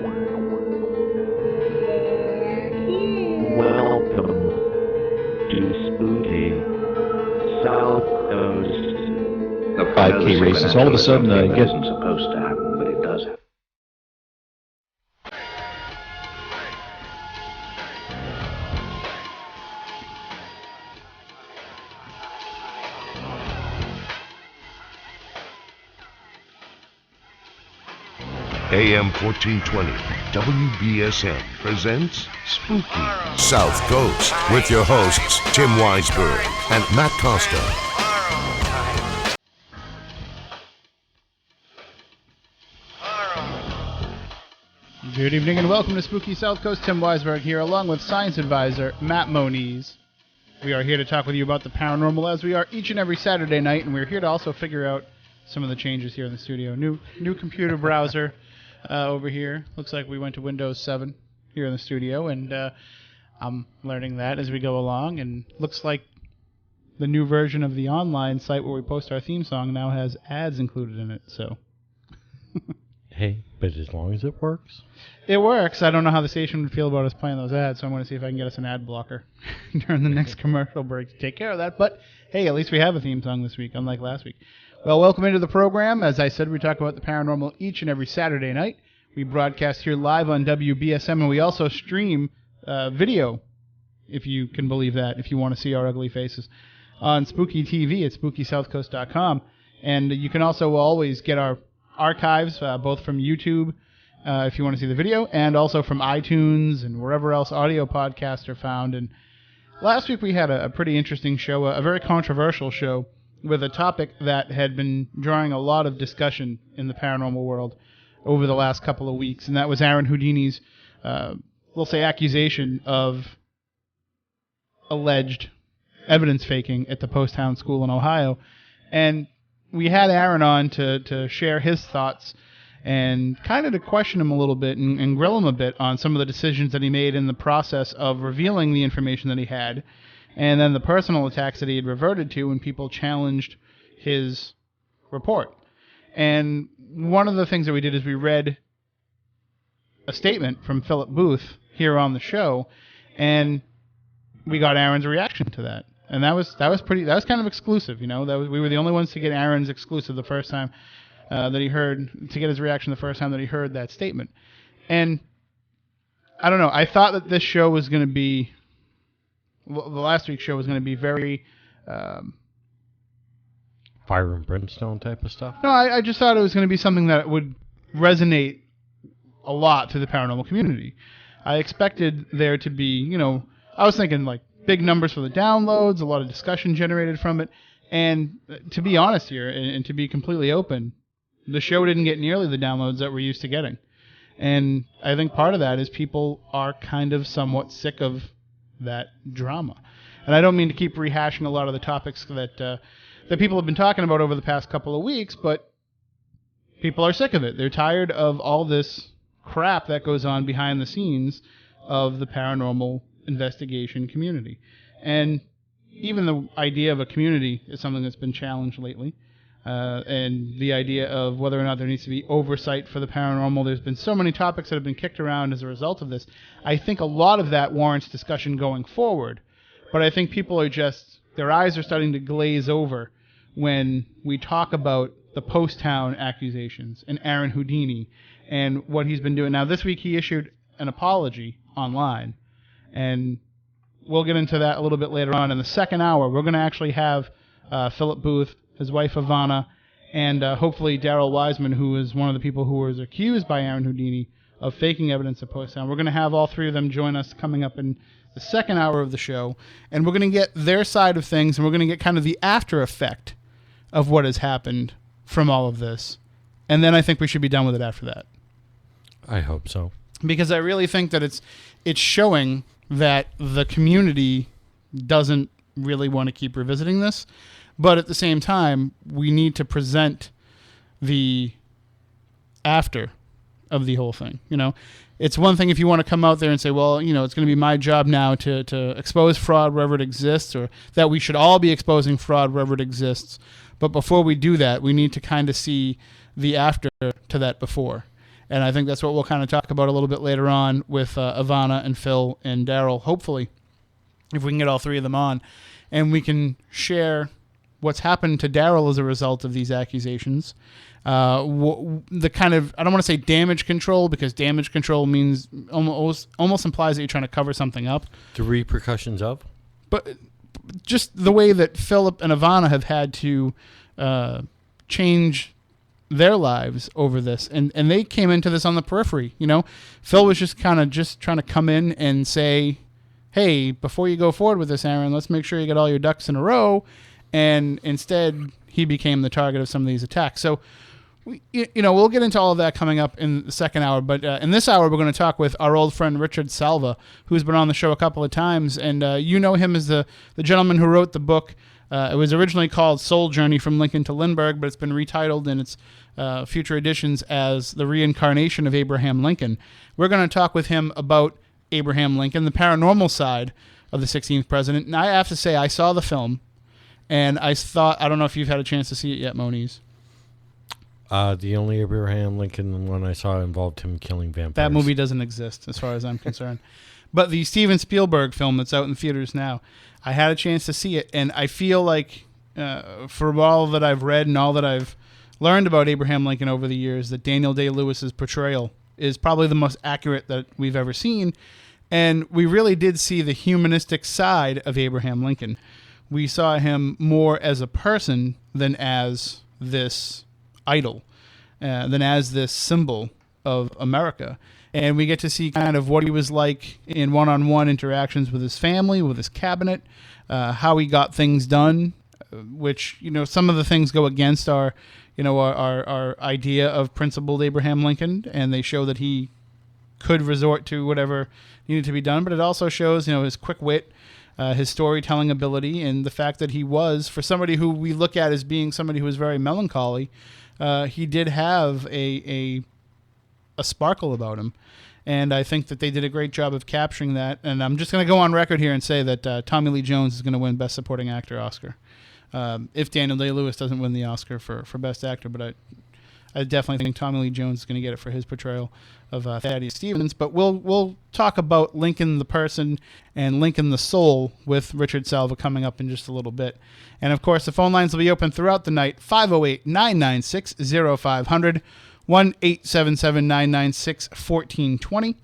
Welcome to Spooky Southcoast. The 5K races. All of a sudden, I guess isn't supposed to happen, but it does happen. AM 1420, WBSM presents Spooky Southcoast with your hosts Tim Weisberg and Matt Costa. Good evening and welcome to Spooky Southcoast. Tim Weisberg here along with science advisor Matt Moniz. We are here to talk with you about the paranormal as we are each and every Saturday night, and we're here to also figure out some of the changes here in the studio. New computer browser over here. Looks like we went to Windows 7 here in the studio, and I'm learning that as we go along, and looks like the new version of the online site where we post our theme song now has ads included in it, so... Hey, but as long as it works. It works. I don't know how the station would feel about us playing those ads, so I'm going to see if I can get us an ad blocker during the next commercial break to take care of that. But, hey, at least we have a theme song this week, unlike last week. Well, welcome into the program. As I said, we talk about the paranormal each and every Saturday night. We broadcast here live on WBSM, and we also stream video, if you can believe that, if you want to see our ugly faces, on Spooky TV at SpookySouthcoast.com. And you can also always get our archives, both from YouTube, if you want to see the video, and also from iTunes and wherever else audio podcasts are found. And last week we had a pretty interesting show, a very controversial show, with a topic that had been drawing a lot of discussion in the paranormal world over the last couple of weeks, and that was Aron Houdini's, we'll say, accusation of alleged evidence faking at the Poasttown School in Ohio. And we had Aron on to share his thoughts and kind of to question him a little bit and grill him a bit on some of the decisions that he made in the process of revealing the information that he had, and then the personal attacks that he had reverted to when people challenged his report. And one of the things that we did is we read a statement from Philip Booth here on the show, and we got Aron's reaction to that. And that was kind of exclusive, you know. We were the only ones to get Aron's exclusive the first time that he heard, to get his reaction the first time that he heard that statement. And I don't know, I thought that this show was going to be, the last week's show was going to be very Fire and brimstone type of stuff? No, I just thought it was going to be something that would resonate a lot to the paranormal community. I expected there to be, you know, I was thinking like big numbers for the downloads, a lot of discussion generated from it. And to be honest here, and to be completely open, the show didn't get nearly the downloads that we're used to getting. And I think part of that is people are kind of somewhat sick of that drama. And I don't mean to keep rehashing a lot of the topics that people have been talking about over the past couple of weeks, but people are sick of it. They're tired of all this crap that goes on behind the scenes of the paranormal investigation community. And even the idea of a community is something that's been challenged lately. And the idea of whether or not there needs to be oversight for the paranormal. There's been so many topics that have been kicked around as a result of this. I think a lot of that warrants discussion going forward. But I think people are just, their eyes are starting to glaze over when we talk about the Poasttown accusations and Aron Houdini and what he's been doing. Now, this week he issued an apology online, and we'll get into that a little bit later on. In the second hour, we're going to actually have Philip Booth, his wife Ivana, and hopefully Darrell Whisman, who is one of the people who was accused by Aron Houdini of faking evidence at Poasttown. We're going to have all three of them join us coming up in the second hour of the show, and we're going to get their side of things, and we're going to get kind of the after effect of what has happened from all of this. And then I think we should be done with it after that. I hope so. Because I really think that it's showing that the community doesn't really want to keep revisiting this. But at the same time, we need to present the after of the whole thing. You know, it's one thing if you want to come out there and say, well, you know, it's going to be my job now to expose fraud wherever it exists, or that we should all be exposing fraud wherever it exists. But before we do that, we need to kind of see the after to that before. And I think that's what we'll kind of talk about a little bit later on with Ivana and Phil and Darrell, hopefully, if we can get all three of them on. And we can share what's happened to Darrell as a result of these accusations. The kind of, I don't want to say damage control, because damage control means almost implies that you're trying to cover something up. The repercussions of? But just the way that Philip and Ivana have had to change their lives over this, and they came into this on the periphery. Phil was just kind of just trying to come in and say, hey, before you go forward with this, Aron, let's make sure you get all your ducks in a row. And instead, he became the target of some of these attacks. So, we'll get into all of that coming up in the second hour. But in this hour, we're going to talk with our old friend Richard Salva, who's been on the show a couple of times. And you know him as the gentleman who wrote the book. It was originally called Soul Journey from Lincoln to Lindbergh, but it's been retitled in its future editions as The Reincarnation of Abraham Lincoln. We're going to talk with him about Abraham Lincoln, the paranormal side of the 16th president. And I have to say, I saw the film, and I don't know if you've had a chance to see it yet, Moniz. The only Abraham Lincoln one I saw involved him killing vampires. That movie doesn't exist, as far as I'm concerned. But the Steven Spielberg film that's out in theaters now, I had a chance to see it, and I feel like, for all that I've read and all that I've learned about Abraham Lincoln over the years, that Daniel Day-Lewis's portrayal is probably the most accurate that we've ever seen. And we really did see the humanistic side of Abraham Lincoln. We saw him more as a person than as this idol, than as this symbol of America. And we get to see kind of what he was like in one-on-one interactions with his family, with his cabinet, how he got things done, which, some of the things go against our idea of principled Abraham Lincoln, and they show that he could resort to whatever needed to be done. But it also shows, his quick wit, his storytelling ability, and the fact that he was, for somebody who we look at as being somebody who was very melancholy, he did have a sparkle about him. And I think that they did a great job of capturing that. And I'm just going to go on record here and say that Tommy Lee Jones is going to win Best Supporting Actor Oscar. If Daniel Day-Lewis doesn't win the Oscar for Best Actor, but I definitely think Tommy Lee Jones is going to get it for his portrayal of Thaddeus Stevens. But we'll talk about Lincoln the person and Lincoln the soul with Richard Salva coming up in just a little bit. And, of course, the phone lines will be open throughout the night, 508-996-0500, 1-877-996-1420.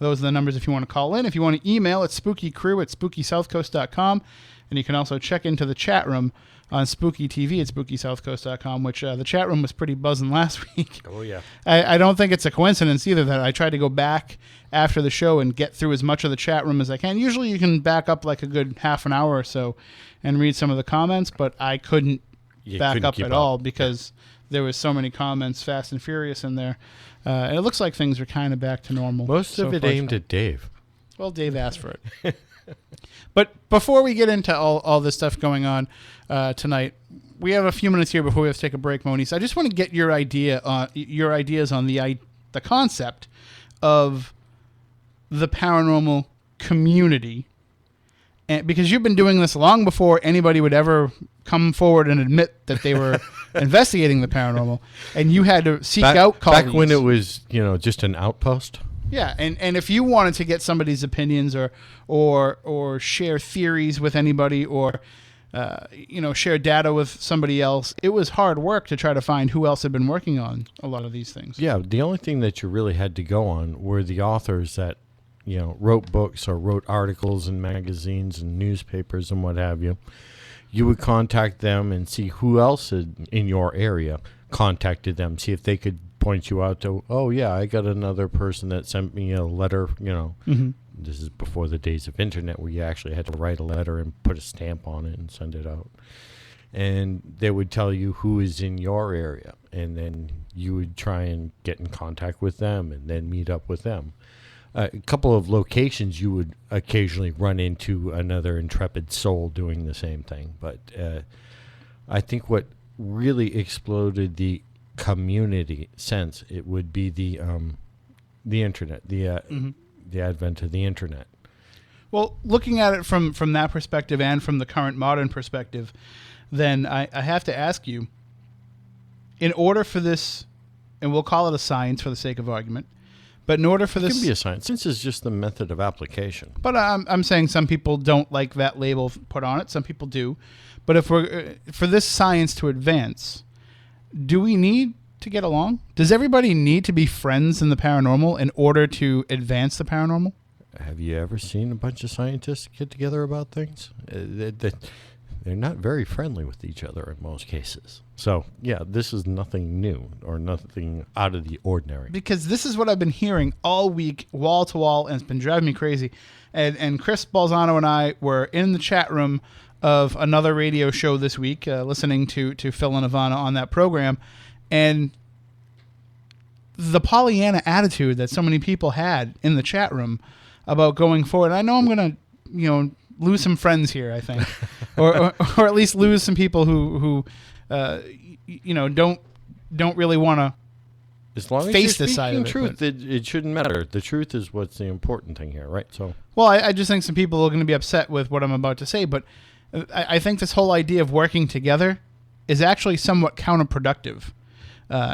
Those are the numbers if you want to call in. If you want to email, it's spookycrew@spookysouthcoast.com. And you can also check into the chat room on Spooky TV at SpookySouthCoast.com, which the chat room was pretty buzzing last week. Oh, yeah. I don't think it's a coincidence either that I tried to go back after the show and get through as much of the chat room as I can. Usually you can back up like a good half an hour or so and read some of the comments, but I couldn't back up at all because there was so many comments, Fast and Furious, in there. And it looks like things are kind of back to normal. Most of it aimed at Dave. Well, Dave asked for it. But before we get into all this stuff going on tonight, we have a few minutes here before we have to take a break, Moniz. I just want to get your ideas on the concept of the paranormal community, and because you've been doing this long before anybody would ever come forward and admit that they were investigating the paranormal, and you had to seek out colleagues. Back when it was, just an outpost. Yeah, and if you wanted to get somebody's opinions or share theories with anybody or share data with somebody else, it was hard work to try to find who else had been working on a lot of these things. Yeah, the only thing that you really had to go on were the authors that wrote books or wrote articles in magazines and newspapers and what have you. You would contact them and see who else in your area contacted them, see if they could point you out to, oh yeah, I got another person that sent me a letter, Mm-hmm. This is before the days of internet where you actually had to write a letter and put a stamp on it and send it out. And they would tell you who is in your area, and then you would try and get in contact with them and then meet up with them. A couple of locations you would occasionally run into another intrepid soul doing the same thing. But I think what really exploded the community sense, it would be the internet, the advent of the internet. Well, looking at it from that perspective and from the current modern perspective, then I have to ask you, in order for this and we'll call it a science for the sake of argument. But in order for It this, can be a science. Science is just the method of application. but I'm saying some people don't like that label put on it. Some people do. But if we're for this science to advance, do we need to get along? Does everybody need to be friends in the paranormal in order to advance the paranormal? Have you ever seen a bunch of scientists get together about things? They're not very friendly with each other in most cases. So, yeah, this is nothing new or nothing out of the ordinary. Because this is what I've been hearing all week, wall to wall, and it's been driving me crazy. And Chris Balzano and I were in the chat room of another radio show this week, listening to Phil and Ivana on that program, and the Pollyanna attitude that so many people had in the chat room about going forward. I know I'm going to, lose some friends here, I think, or at least lose some people who don't really want to as long as face you're this side of speaking it. truth, it shouldn't matter. The truth is what's the important thing here, right? So, well, I just think some people are going to be upset with what I'm about to say, but I think this whole idea of working together is actually somewhat counterproductive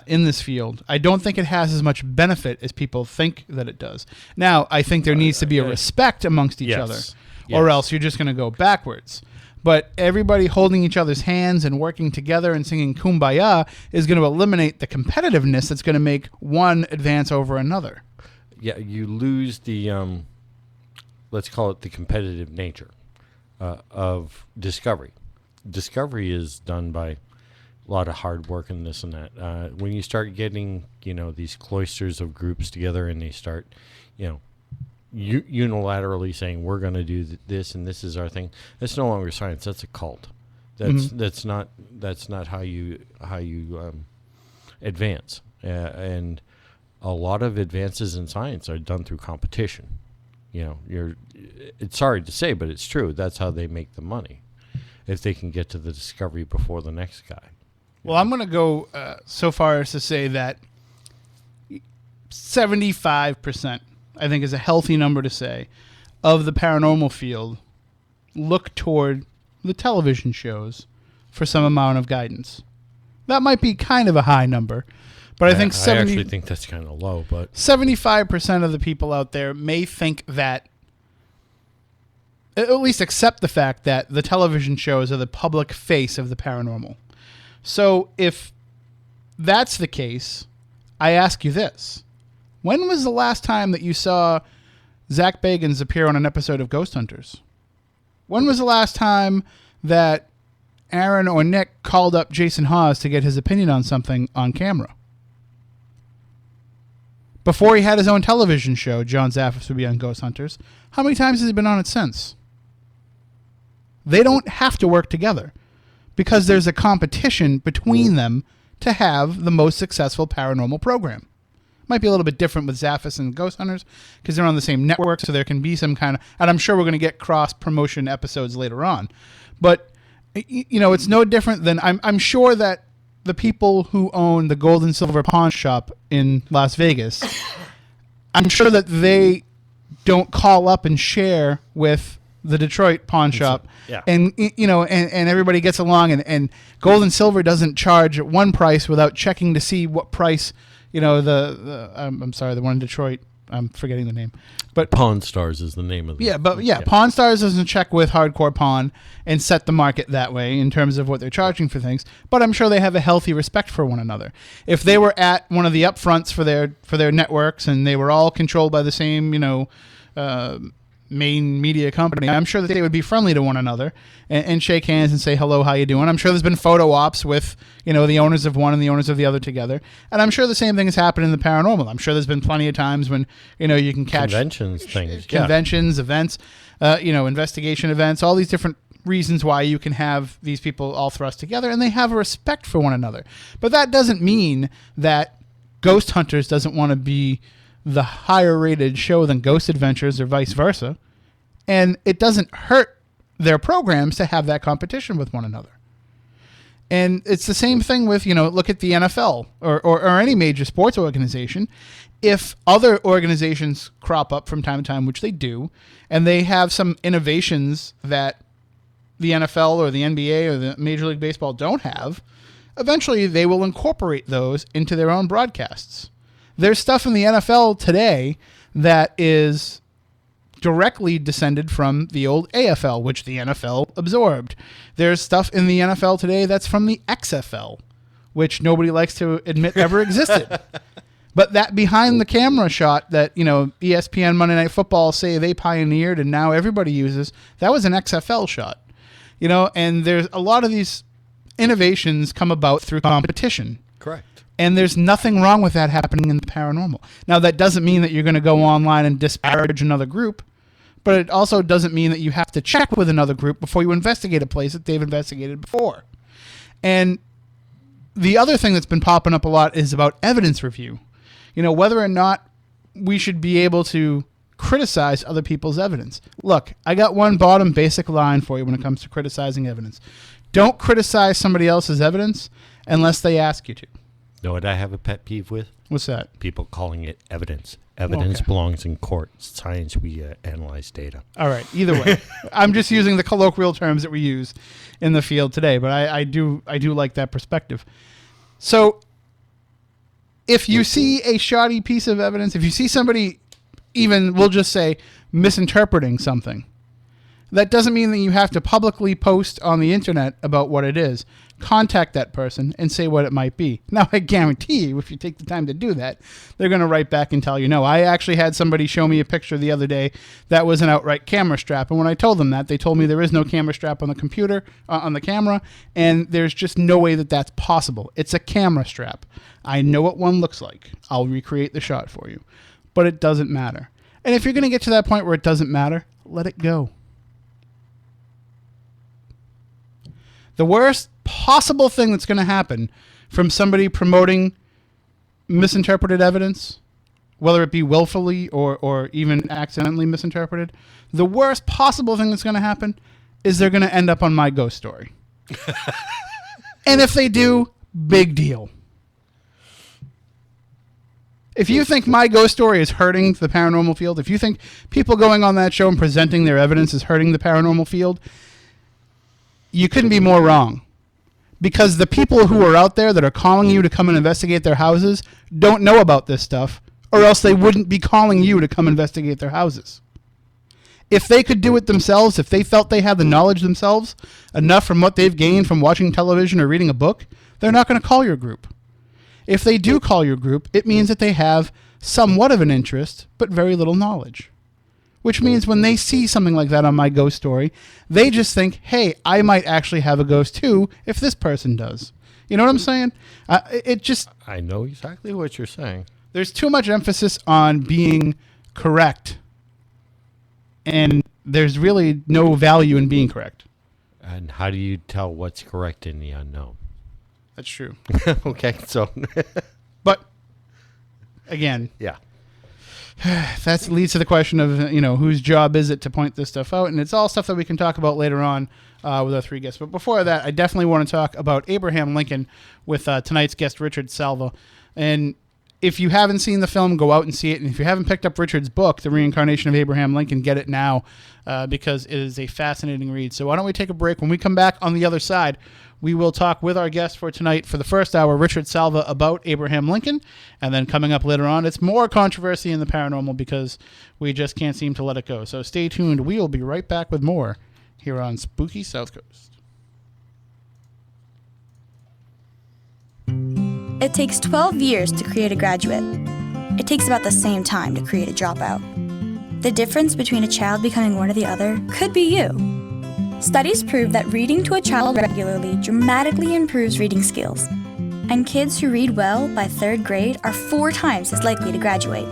in this field. I don't think it has as much benefit as people think that it does. Now, I think there needs to be a respect amongst each other, or else you're just going to go backwards. But everybody holding each other's hands and working together and singing Kumbaya is going to eliminate the competitiveness that's going to make one advance over another. Yeah, you lose the, let's call it the competitive nature of discovery. Discovery is done by a lot of hard work and this and that. When you start getting, these cloisters of groups together and they start, unilaterally saying we're going to do this and this is our thing, that's no longer science. That's a cult. That's not how you advance. And a lot of advances in science are done through competition. It's sorry to say, but it's true. That's how they make the money, if they can get to the discovery before the next guy. Well, I'm going to go so far as to say that 75%, I think, is a healthy number to say, of the paranormal field look toward the television shows for some amount of guidance. That might be kind of a high number, but I think I actually think that's kind of low. But 75% of the people out there may think that, at least accept the fact that the television shows are the public face of the paranormal. So if that's the case, I ask you this. When was the last time that you saw Zach Bagans appear on an episode of Ghost Hunters? When was the last time that Aaron or Nick called up Jason Hawes to get his opinion on something on camera? Before he had his own television show, John Zaffis would be on Ghost Hunters. How many times has he been on it since? They don't have to work together because there's a competition between them to have the most successful paranormal program. Might be a little bit different with Zaffis and Ghost Hunters because they're on the same network, so there can be some kind of, and I'm sure we're going to get cross-promotion episodes later on. But, it's no different than, I'm sure that the people who own the Gold and Silver Pawn Shop in Las Vegas, I'm sure that they don't call up and share with the Detroit pawn shop. Yeah. And everybody gets along, and Gold and Silver doesn't charge one price without checking to see what price, I'm sorry, the one in Detroit, I'm forgetting the name. But Pawn Stars is the name of the Pawn Stars doesn't check with Hardcore Pawn and set the market that way in terms of what they're charging for things. But I'm sure they have a healthy respect for one another. If they were at one of the upfronts for their networks and they were all controlled by the same, main media company, I'm sure that they would be friendly to one another and shake hands and say, hello, how you doing? I'm sure there's been photo ops with, the owners of one and the owners of the other together. And I'm sure the same thing has happened in the paranormal. I'm sure there's been plenty of times when, you can catch conventions, events, investigation events, all these different reasons why you can have these people all thrust together, and they have a respect for one another. But that doesn't mean that Ghost Hunters doesn't want to be the higher rated show than Ghost Adventures or vice versa. And it doesn't hurt their programs to have that competition with one another. And it's the same thing with, look at the NFL or any major sports organization. If other organizations crop up from time to time, which they do, and they have some innovations that the NFL or the NBA or the Major League Baseball don't have, eventually they will incorporate those into their own broadcasts. There's stuff in the NFL today that is directly descended from the old AFL, which the NFL absorbed. There's stuff in the NFL today that's from the XFL, which nobody likes to admit ever existed. But that behind the camera shot that, ESPN Monday Night Football say they pioneered and now everybody uses, that was an XFL shot. And there's a lot of these innovations come about through competition. Correct. And there's nothing wrong with that happening in the paranormal. Now, that doesn't mean that you're going to go online and disparage another group, but it also doesn't mean that you have to check with another group before you investigate a place that they've investigated before. And the other thing that's been popping up a lot is about evidence review. Whether or not we should be able to criticize other people's evidence. Look, I got one bottom basic line for you when it comes to criticizing evidence. Don't criticize somebody else's evidence unless they ask you to. Know what I have a pet peeve with? What's that? People calling it evidence. Evidence belongs in court. Science, we analyze data. All right. Either way, I'm just using the colloquial terms that we use in the field today, but I do like that perspective. So if you see a shoddy piece of evidence, if you see somebody even, we'll just say, misinterpreting something, that doesn't mean that you have to publicly post on the internet about what it is. Contact that person and say what it might be. Now, I guarantee you, if you take the time to do that, they're going to write back and tell you no. I actually had somebody show me a picture the other day that was an outright camera strap. And when I told them that, they told me there is no camera strap on the computer, on the camera, and there's just no way that that's possible. It's a camera strap. I know what one looks like. I'll recreate the shot for you. But it doesn't matter. And if you're going to get to that point where it doesn't matter, let it go. The worst possible thing that's going to happen from somebody promoting misinterpreted evidence, whether it be willfully or even accidentally misinterpreted, the worst possible thing that's going to happen is they're going to end up on my ghost story. And if they do, big deal. If you think my ghost story is hurting the paranormal field, if you think people going on that show and presenting their evidence is hurting the paranormal field, you couldn't be more wrong. Because the people who are out there that are calling you to come and investigate their houses don't know about this stuff, or else they wouldn't be calling you to come investigate their houses. If they could do it themselves, if they felt they had the knowledge themselves, enough from what they've gained from watching television or reading a book, they're not going to call your group. If they do call your group, it means that they have somewhat of an interest, but very little knowledge. Which means when they see something like that on my ghost story, they just think, hey, I might actually have a ghost too if this person does. You know what I'm saying? I know exactly what you're saying. There's too much emphasis on being correct. And there's really no value in being correct. And how do you tell what's correct in the unknown? That's true. Okay, so. But, again. Yeah. That leads to the question of, whose job is it to point this stuff out? And it's all stuff that we can talk about later on with our three guests. But before that, I definitely want to talk about Abraham Lincoln with tonight's guest, Richard Salva. And if you haven't seen the film, go out and see it. And if you haven't picked up Richard's book, The Reincarnation of Abraham Lincoln, get it now because it is a fascinating read. So why don't we take a break? When we come back on the other side, we will talk with our guest for tonight for the first hour, Richard Salva, about Abraham Lincoln. And then coming up later on, it's more controversy in the paranormal because we just can't seem to let it go. So stay tuned. We will be right back with more here on Spooky Southcoast. It takes 12 years to create a graduate. It takes about the same time to create a dropout. The difference between a child becoming one or the other could be you. Studies prove that reading to a child regularly dramatically improves reading skills, and kids who read well by 3rd grade are 4 times as likely to graduate.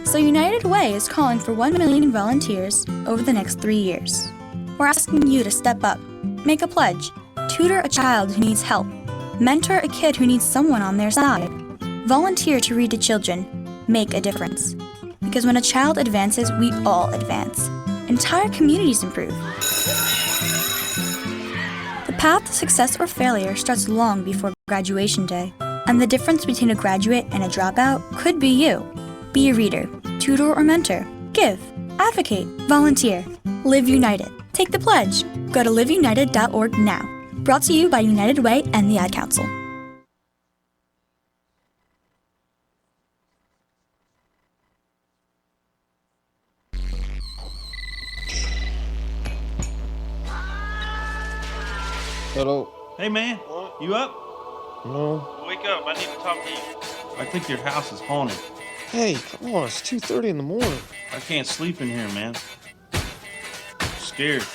So United Way is calling for 1 million volunteers over the next 3 years. We're asking you to step up, make a pledge, tutor a child who needs help, mentor a kid who needs someone on their side, volunteer to read to children, make a difference. Because when a child advances, we all advance. Entire communities improve. The path to success or failure starts long before graduation day, and the difference between a graduate and a dropout could be you. Be a reader, tutor or mentor, give, advocate, volunteer, live united. Take the pledge. Go to liveunited.org now. Brought to you by United Way and the Ad Council. Hello. Hey, man. What? You up? No. Wake up. I need to talk to you. I think your house is haunted. Hey, come on. It's 2:30 in the morning. I can't sleep in here, man. I'm scared.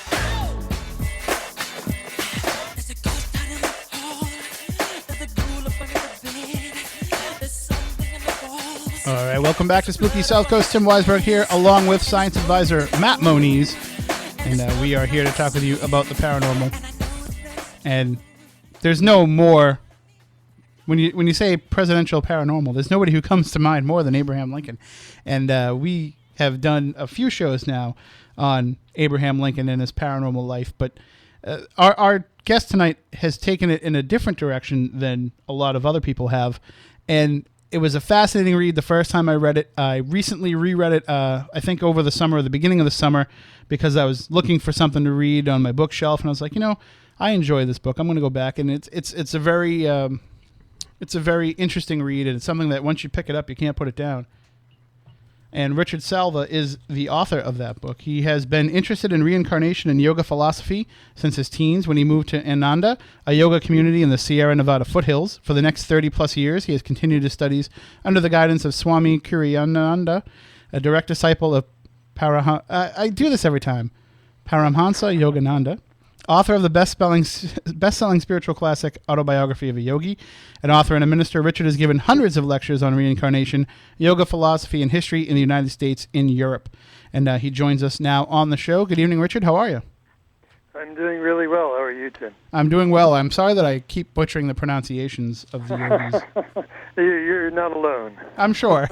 All right, welcome back to Spooky Southcoast. Tim Weisberg here, along with science advisor Matt Moniz, and we are here to talk with you about the paranormal. And there's no more, when you say presidential paranormal, there's nobody who comes to mind more than Abraham Lincoln. And we have done a few shows now on Abraham Lincoln and his paranormal life, but our guest tonight has taken it in a different direction than a lot of other people have, and it was a fascinating read the first time I read it. I recently reread it, I think over the summer, the beginning of the summer, because I was looking for something to read on my bookshelf, and I was like, I enjoy this book. I'm going to go back, and it's a very interesting read, and it's something that once you pick it up, you can't put it down. And Richard Salva is the author of that book. He has been interested in reincarnation and yoga philosophy since his teens when he moved to Ananda, a yoga community in the Sierra Nevada foothills. For the next 30-plus years, he has continued his studies under the guidance of Swami Kiriyananda, a direct disciple of I do this every time. Paramhansa Yogananda, author of the best-selling spiritual classic Autobiography of a Yogi. An author and a minister, Richard has given hundreds of lectures on reincarnation, yoga philosophy, and history in the United States and Europe. And he joins us now on the show. Good evening, Richard. How are you? I'm doing really well. How are you, Tim? I'm doing well. I'm sorry that I keep butchering the pronunciations of the yogis. You're not alone. I'm sure.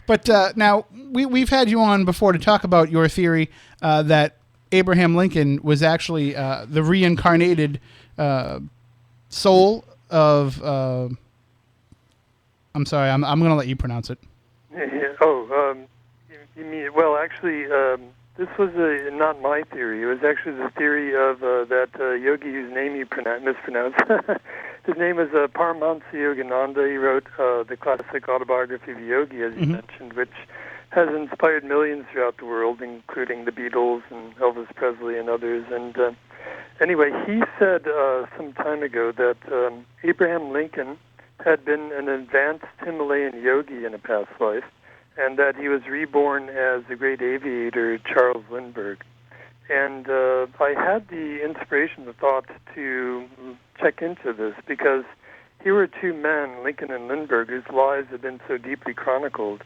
But now, we've had you on before to talk about your theory that Abraham Lincoln was actually the reincarnated soul of. I'm sorry, I'm going to let you pronounce it. You mean? Well, actually, this was not my theory. It was actually the theory of that yogi whose name you mispronounced. His name is Paramahansa Yogananda. He wrote the classic Autobiography of a Yogi, as you mentioned, which has inspired millions throughout the world, including the Beatles and Elvis Presley and others. And anyway, he said some time ago that Abraham Lincoln had been an advanced Himalayan yogi in a past life, and that he was reborn as the great aviator Charles Lindbergh. And I had the inspiration, the thought to check into this, because here were two men, Lincoln and Lindbergh, whose lives had been so deeply chronicled.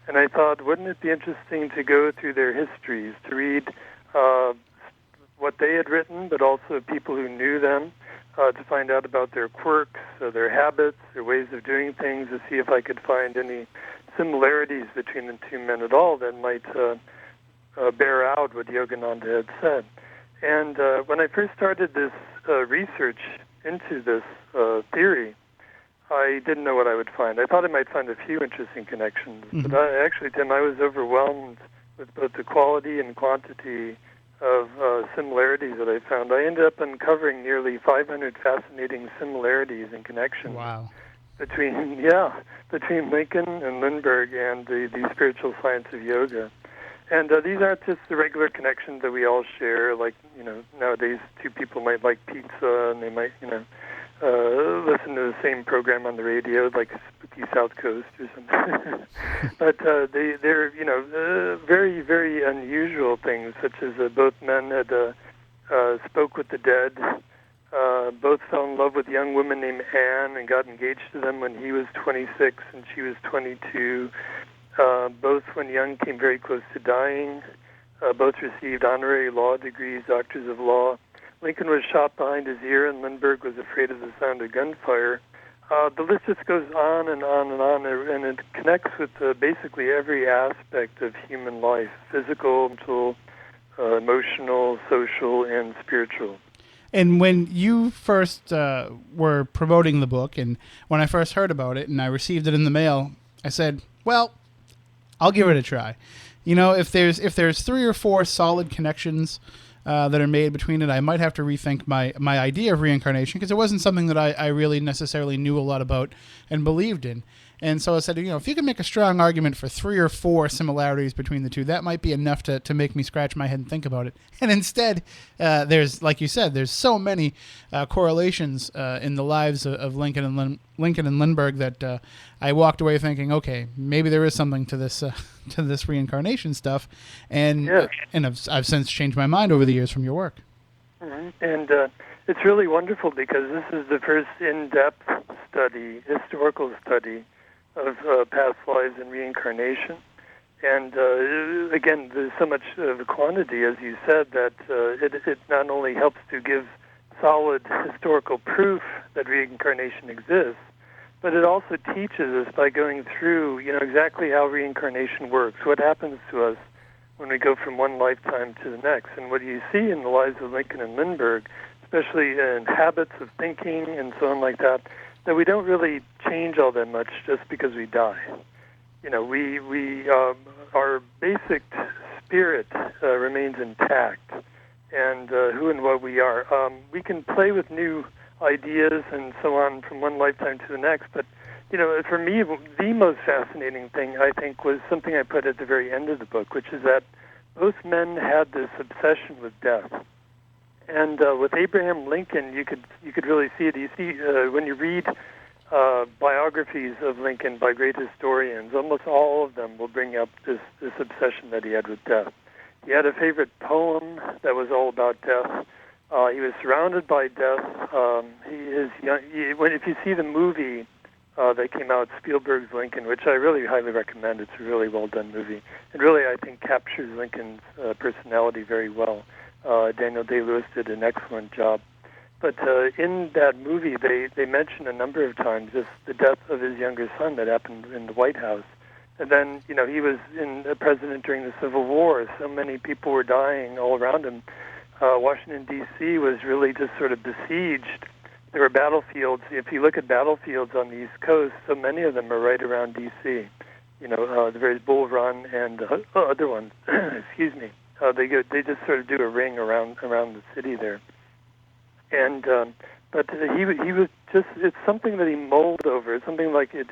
And I thought, wouldn't it be interesting to go through their histories, to read what they had written, but also people who knew them, to find out about their quirks, their habits, their ways of doing things, to see if I could find any similarities between the two men at all that might bear out what Yogananda had said. And when I first started this research into this theory, I didn't know what I would find. I thought I might find a few interesting connections, but actually, Tim, I was overwhelmed with both the quality and quantity of similarities that I found. I ended up uncovering nearly 500 fascinating similarities and connections. Wow. Between Lincoln and Lindbergh and the spiritual science of yoga. And these aren't just the regular connections that we all share. Like, nowadays two people might like pizza and they might, listen to the same program on the radio, like Spooky Southcoast or something. But they're very, very unusual things, such as both men had spoke with the dead. Both fell in love with a young woman named Anne and got engaged to them when he was 26 and she was 22. Both, when young, came very close to dying. Both received honorary law degrees, doctors of law. Lincoln was shot behind his ear, and Lindbergh was afraid of the sound of gunfire. The list just goes on and on and on, and it connects with basically every aspect of human life: physical, mental, emotional, social, and spiritual. And when you first were promoting the book, and when I first heard about it, and I received it in the mail, I said, well, I'll give it a try. If there's 3 or 4 solid connections that are made between it, I might have to rethink my idea of reincarnation, because it wasn't something that I really necessarily knew a lot about and believed in. And so I said, if you can make a strong argument for 3 or 4 similarities between the two, that might be enough to make me scratch my head and think about it. And instead, there's, like you said, there's so many correlations in the lives of Lincoln and Lindbergh that I walked away thinking, okay, maybe there is something to this to this reincarnation stuff. And I've since changed my mind over the years from your work. Mm-hmm. And it's really wonderful because this is the first in-depth study, historical study of past lives and reincarnation. And again, there's so much of a quantity, as you said, that it not only helps to give solid historical proof that reincarnation exists, but it also teaches us by going through, exactly how reincarnation works, what happens to us when we go from one lifetime to the next. And what you see in the lives of Lincoln and Lindbergh, especially in habits of thinking and so on like that we don't really change all that much just because we die. Our basic spirit remains intact, and who and what we are. We can play with new ideas and so on from one lifetime to the next, but for me, the most fascinating thing, I think, was something I put at the very end of the book, which is that both men had this obsession with death. And with Abraham Lincoln, you could really see it. You see, when you read biographies of Lincoln by great historians, almost all of them will bring up this obsession that he had with death. He had a favorite poem that was all about death. He was surrounded by death. If you see the movie that came out, Spielberg's Lincoln, which I really highly recommend. It's a really well-done movie. It really, I think, captures Lincoln's personality very well. Daniel Day-Lewis did an excellent job. But in that movie, they mention a number of times just the death of his younger son that happened in the White House. And then, he was a president during the Civil War. So many people were dying all around him. Washington, D.C. was really just sort of besieged. There were battlefields. If you look at battlefields on the East Coast, so many of them are right around D.C. The very Bull Run and other ones. Excuse me. They just sort of do a ring around the city there. And but he was just, it's something that he mulled over. It's something like it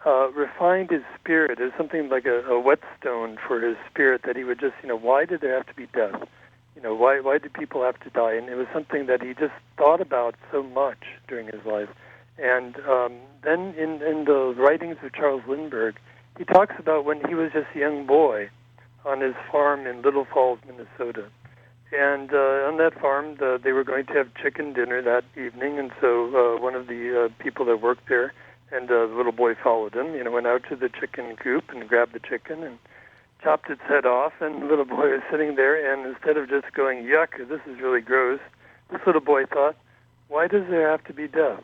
refined his spirit. It's something like a whetstone for his spirit that he would just, why did there have to be death? Why do people have to die? And it was something that he just thought about so much during his life. And then in the writings of Charles Lindbergh, he talks about when he was just a young boy on his farm in Little Falls, Minnesota. And on that farm, they were going to have chicken dinner that evening, and so one of the people that worked there, and the little boy followed him, went out to the chicken coop and grabbed the chicken and chopped its head off, and the little boy was sitting there, and instead of just going, yuck, this is really gross, this little boy thought, why does there have to be death?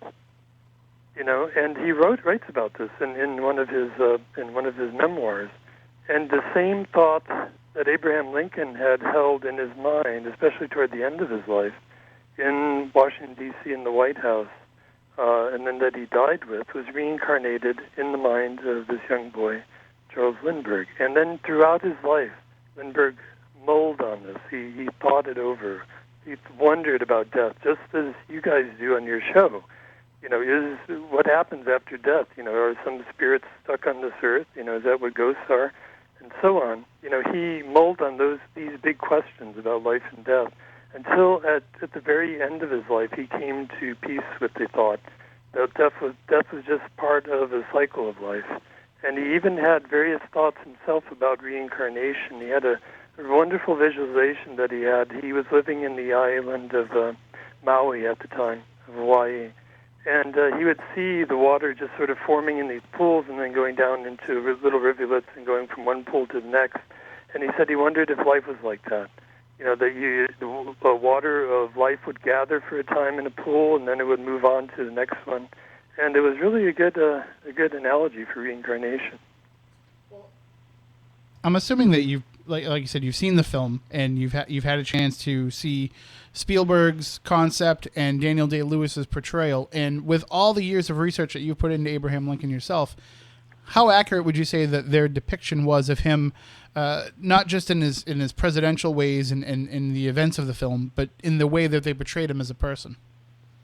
And he writes about this in one of his memoirs. And the same thought that Abraham Lincoln had held in his mind, especially toward the end of his life, in Washington, D.C., in the White House, and then that he died with, was reincarnated in the mind of this young boy, Charles Lindbergh. And then throughout his life, Lindbergh mulled on this. He thought it over. He wondered about death, just as you guys do on your show. Is what happens after death? Are some spirits stuck on this earth? Is that what ghosts are? And so on. He mulled on these big questions about life and death until at the very end of his life he came to peace with the thought that death was just part of a cycle of life. And he even had various thoughts himself about reincarnation. He had a wonderful visualization that he had. He was living in the island of Maui at the time, of Hawaii. And he would see the water just sort of forming in these pools and then going down into little rivulets and going from one pool to the next. And he said he wondered if life was like that. That the water of life would gather for a time in a pool and then it would move on to the next one. And it was really a good analogy for reincarnation. I'm assuming that you've, like you said, you've seen the film and you've had a chance to see Spielberg's concept and Daniel Day-Lewis's portrayal. And with all the years of research that you've put into Abraham Lincoln yourself, how accurate would you say that their depiction was of him, not just in his presidential ways and in the events of the film, but in the way that they portrayed him as a person?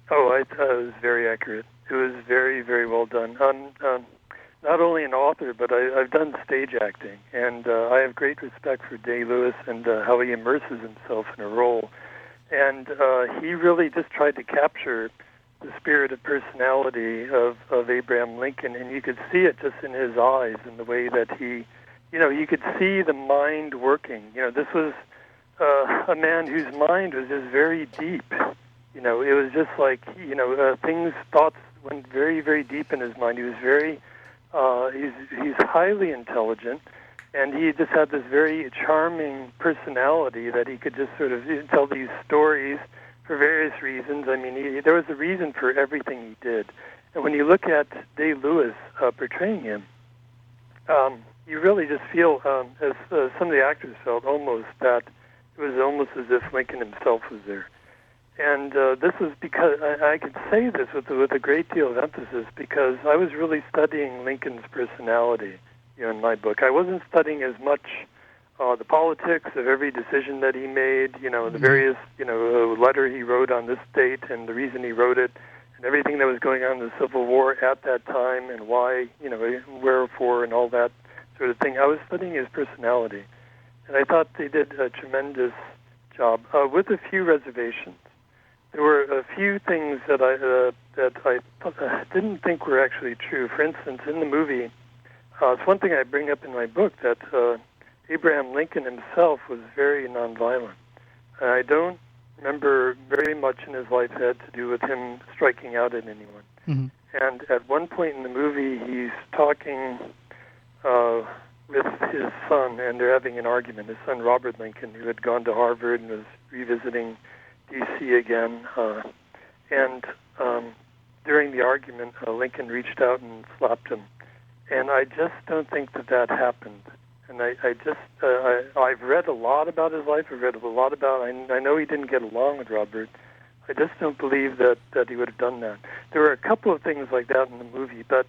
Oh, I thought it was very accurate. It was very, very well done. not only an author, but I've done stage acting, and I have great respect for Day-Lewis and how he immerses himself in a role. And he really just tried to capture the spirit of personality of Abraham Lincoln, and you could see it just in his eyes and the way that he, you could see the mind working. This was a man whose mind was just very deep. It was just like, thoughts went very, very deep in his mind. He was very, he's highly intelligent, and he just had this very charming personality that he could just sort of tell these stories for various reasons. I mean, there was a reason for everything he did. And when you look at Day-Lewis portraying him, you really just feel, as some of the actors felt, almost that it was almost as if Lincoln himself was there. And this was because, I can say this with a great deal of emphasis, because I was really studying Lincoln's personality in my book. I wasn't studying as much the politics of every decision that he made, the various, letter he wrote on this date and the reason he wrote it, and everything that was going on in the Civil War at that time and why, wherefore, and all that sort of thing. I was studying his personality, and I thought they did a tremendous job, with a few reservations. There were a few things that I didn't think were actually true. For instance, in the movie, it's one thing I bring up in my book, that Abraham Lincoln himself was very nonviolent. I don't remember very much in his life that had to do with him striking out at anyone. Mm-hmm. And at one point in the movie, he's talking with his son, and they're having an argument. His son, Robert Lincoln, who had gone to Harvard and was revisiting D.C. again. And during the argument, Lincoln reached out and slapped him. And I just don't think that happened. And I've read a lot about his life. I've read a lot about, I know he didn't get along with Robert. I just don't believe that he would have done that. There were a couple of things like that in the movie, but,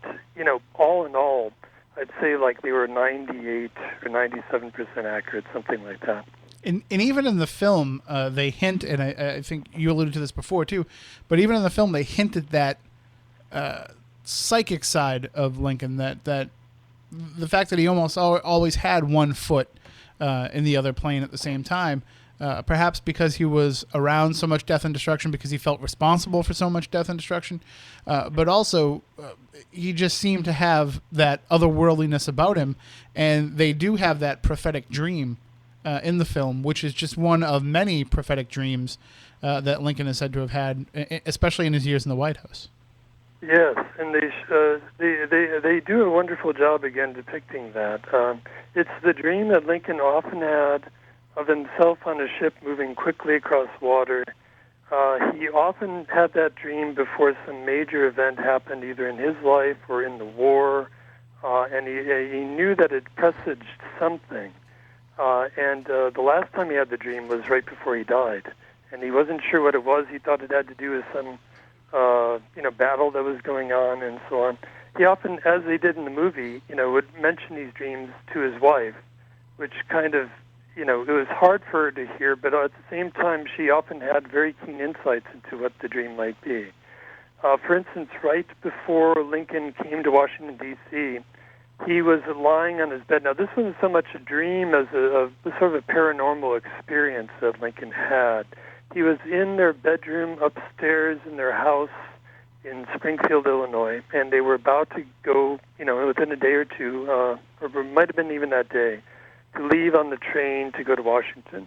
all in all, I'd say like they were 98 or 97% accurate, something like that. And even in the film, they hint, and I think you alluded to this before too, but even in the film, they hinted that psychic side of Lincoln, that the fact that he almost always had one foot in the other plane at the same time, perhaps because he was around so much death and destruction, because he felt responsible for so much death and destruction, but also he just seemed to have that otherworldliness about him, and they do have that prophetic dream in the film, which is just one of many prophetic dreams that Lincoln is said to have had, especially in his years in the White House. Yes, and they do a wonderful job again depicting that. It's the dream that Lincoln often had of himself on a ship moving quickly across water. He often had that dream before some major event happened, either in his life or in the war, and he knew that it presaged something. And the last time he had the dream was right before he died, and he wasn't sure what it was. He thought it had to do with some battle that was going on and so on. He often, as they did in the movie, would mention these dreams to his wife, which kind of, it was hard for her to hear, but at the same time, she often had very keen insights into what the dream might be. For instance, right before Lincoln came to Washington, D.C., he was lying on his bed. Now, this wasn't so much a dream as a sort of a paranormal experience that Lincoln had. He was in their bedroom upstairs in their house in Springfield, Illinois, and they were about to go, within a day or two, or it might have been even that day, to leave on the train to go to Washington.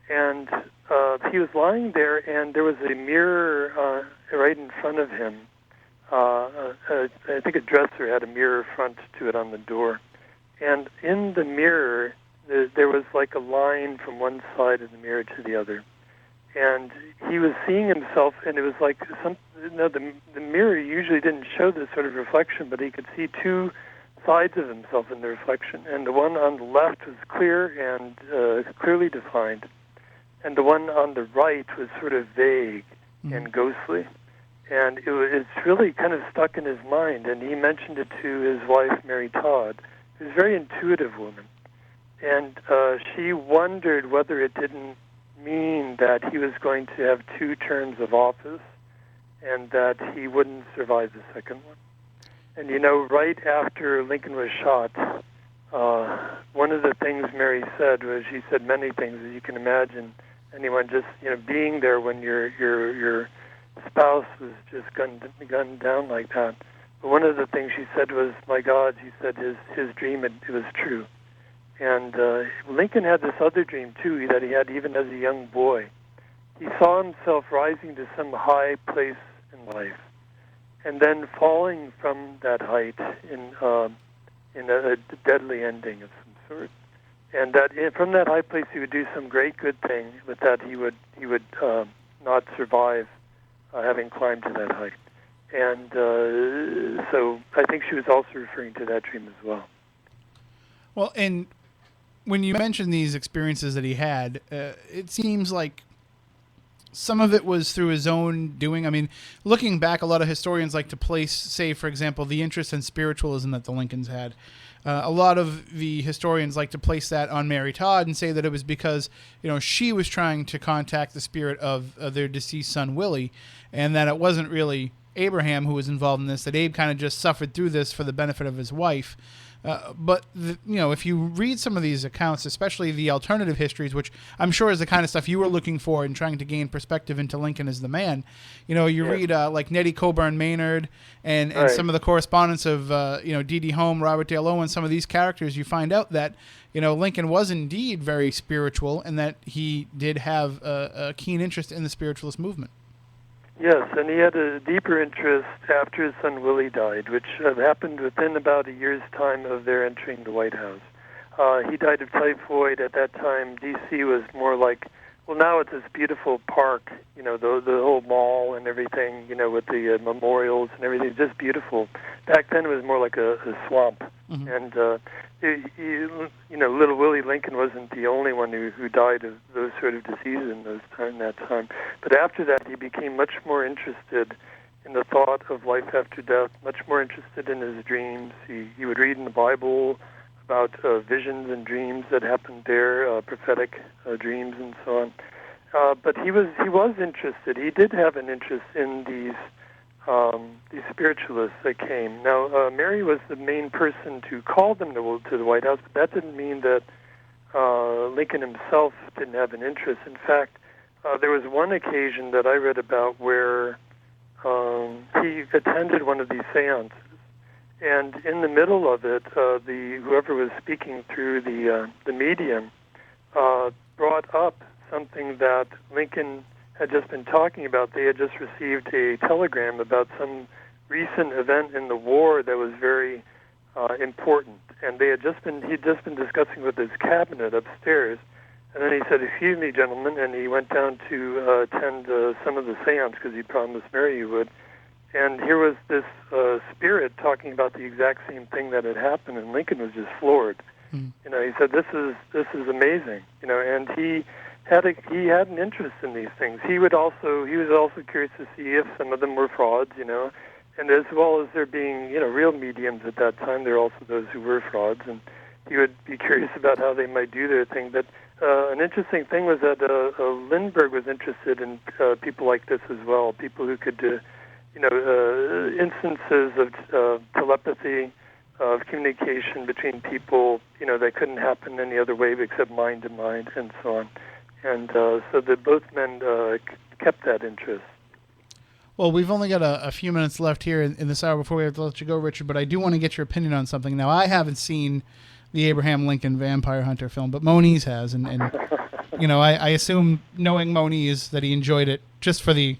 And he was lying there, and there was a mirror right in front of him. I think a dresser had a mirror front to it on the door. And in the mirror, there was like a line from one side of the mirror to the other. And he was seeing himself, and it was like the mirror usually didn't show this sort of reflection, but he could see two sides of himself in the reflection. And the one on the left was clear and clearly defined, and the one on the right was sort of vague and ghostly. And it's really kind of stuck in his mind, and he mentioned it to his wife, Mary Todd, who's a very intuitive woman. And she wondered whether it didn't mean that he was going to have 2 terms of office and that he wouldn't survive the second one. And, right after Lincoln was shot, one of the things Mary said was, she said many things that you can imagine anyone just, being there when your spouse was just gunned down like that. But one of the things she said was, my God, she said his dream, it was true. And Lincoln had this other dream, too, that he had even as a young boy. He saw himself rising to some high place in life, and then falling from that height in a deadly ending of some sort. And that from that high place he would do some great good thing, but that he would not survive having climbed to that height. And so I think she was also referring to that dream as well. Well, and when you mention these experiences that he had, it seems like some of it was through his own doing. I mean, looking back, a lot of historians like to place, say, for example, the interest in spiritualism that the Lincolns had. A lot of the historians like to place that on Mary Todd and say that it was because, she was trying to contact the spirit of their deceased son, Willie, and that it wasn't really Abraham who was involved in this, that Abe kind of just suffered through this for the benefit of his wife. But if you read some of these accounts, especially the alternative histories, which I'm sure is the kind of stuff you were looking for in trying to gain perspective into Lincoln as the man, you read like Nettie Coburn Maynard and some of the correspondence of D.D. Home, Robert Dale Owen, some of these characters, you find out that Lincoln was indeed very spiritual and that he did have a keen interest in the spiritualist movement. Yes, and he had a deeper interest after his son Willie died, which happened within about a year's time of their entering the White House. He died of typhoid. At that time, D.C. was more like, well, now it's this beautiful park, the whole mall and everything, with the memorials and everything, just beautiful. Back then, it was more like a swamp. Mm-hmm. And, little Willie Lincoln wasn't the only one who died of those sort of diseases in that time. But after that, he became much more interested in the thought of life after death, much more interested in his dreams. He would read in the Bible about visions and dreams that happened there, prophetic dreams and so on. But he was interested. He did have an interest in these spiritualists that came. Now, Mary was the main person to call them to the White House, but that didn't mean that Lincoln himself didn't have an interest. In fact, there was one occasion that I read about where he attended one of these seances, and in the middle of it, whoever was speaking through the medium brought up something that Lincoln had just been talking about. They had just received a telegram about some recent event in the war that was very important, and he'd just been discussing with his cabinet upstairs. And then he said, "Excuse me, gentlemen," and he went down to attend some of the seance because he promised Mary he would. And here was this spirit talking about the exact same thing that had happened, and Lincoln was just floored. He said, "This is amazing," and he had an interest in these things. He was also curious to see if some of them were frauds, and as well as there being real mediums at that time, there were also those who were frauds, and he would be curious about how they might do their thing. But an interesting thing was that Lindbergh was interested in people like this as well, people who could do instances of telepathy, of communication between people, that couldn't happen any other way except mind to mind, and so on. And so that both men kept that interest. Well, we've only got a few minutes left here in this hour before we have to let you go, Richard, but I do want to get your opinion on something. Now, I haven't seen the Abraham Lincoln Vampire Hunter film, but Moniz has, and I assume, knowing Moniz, that he enjoyed it just for the,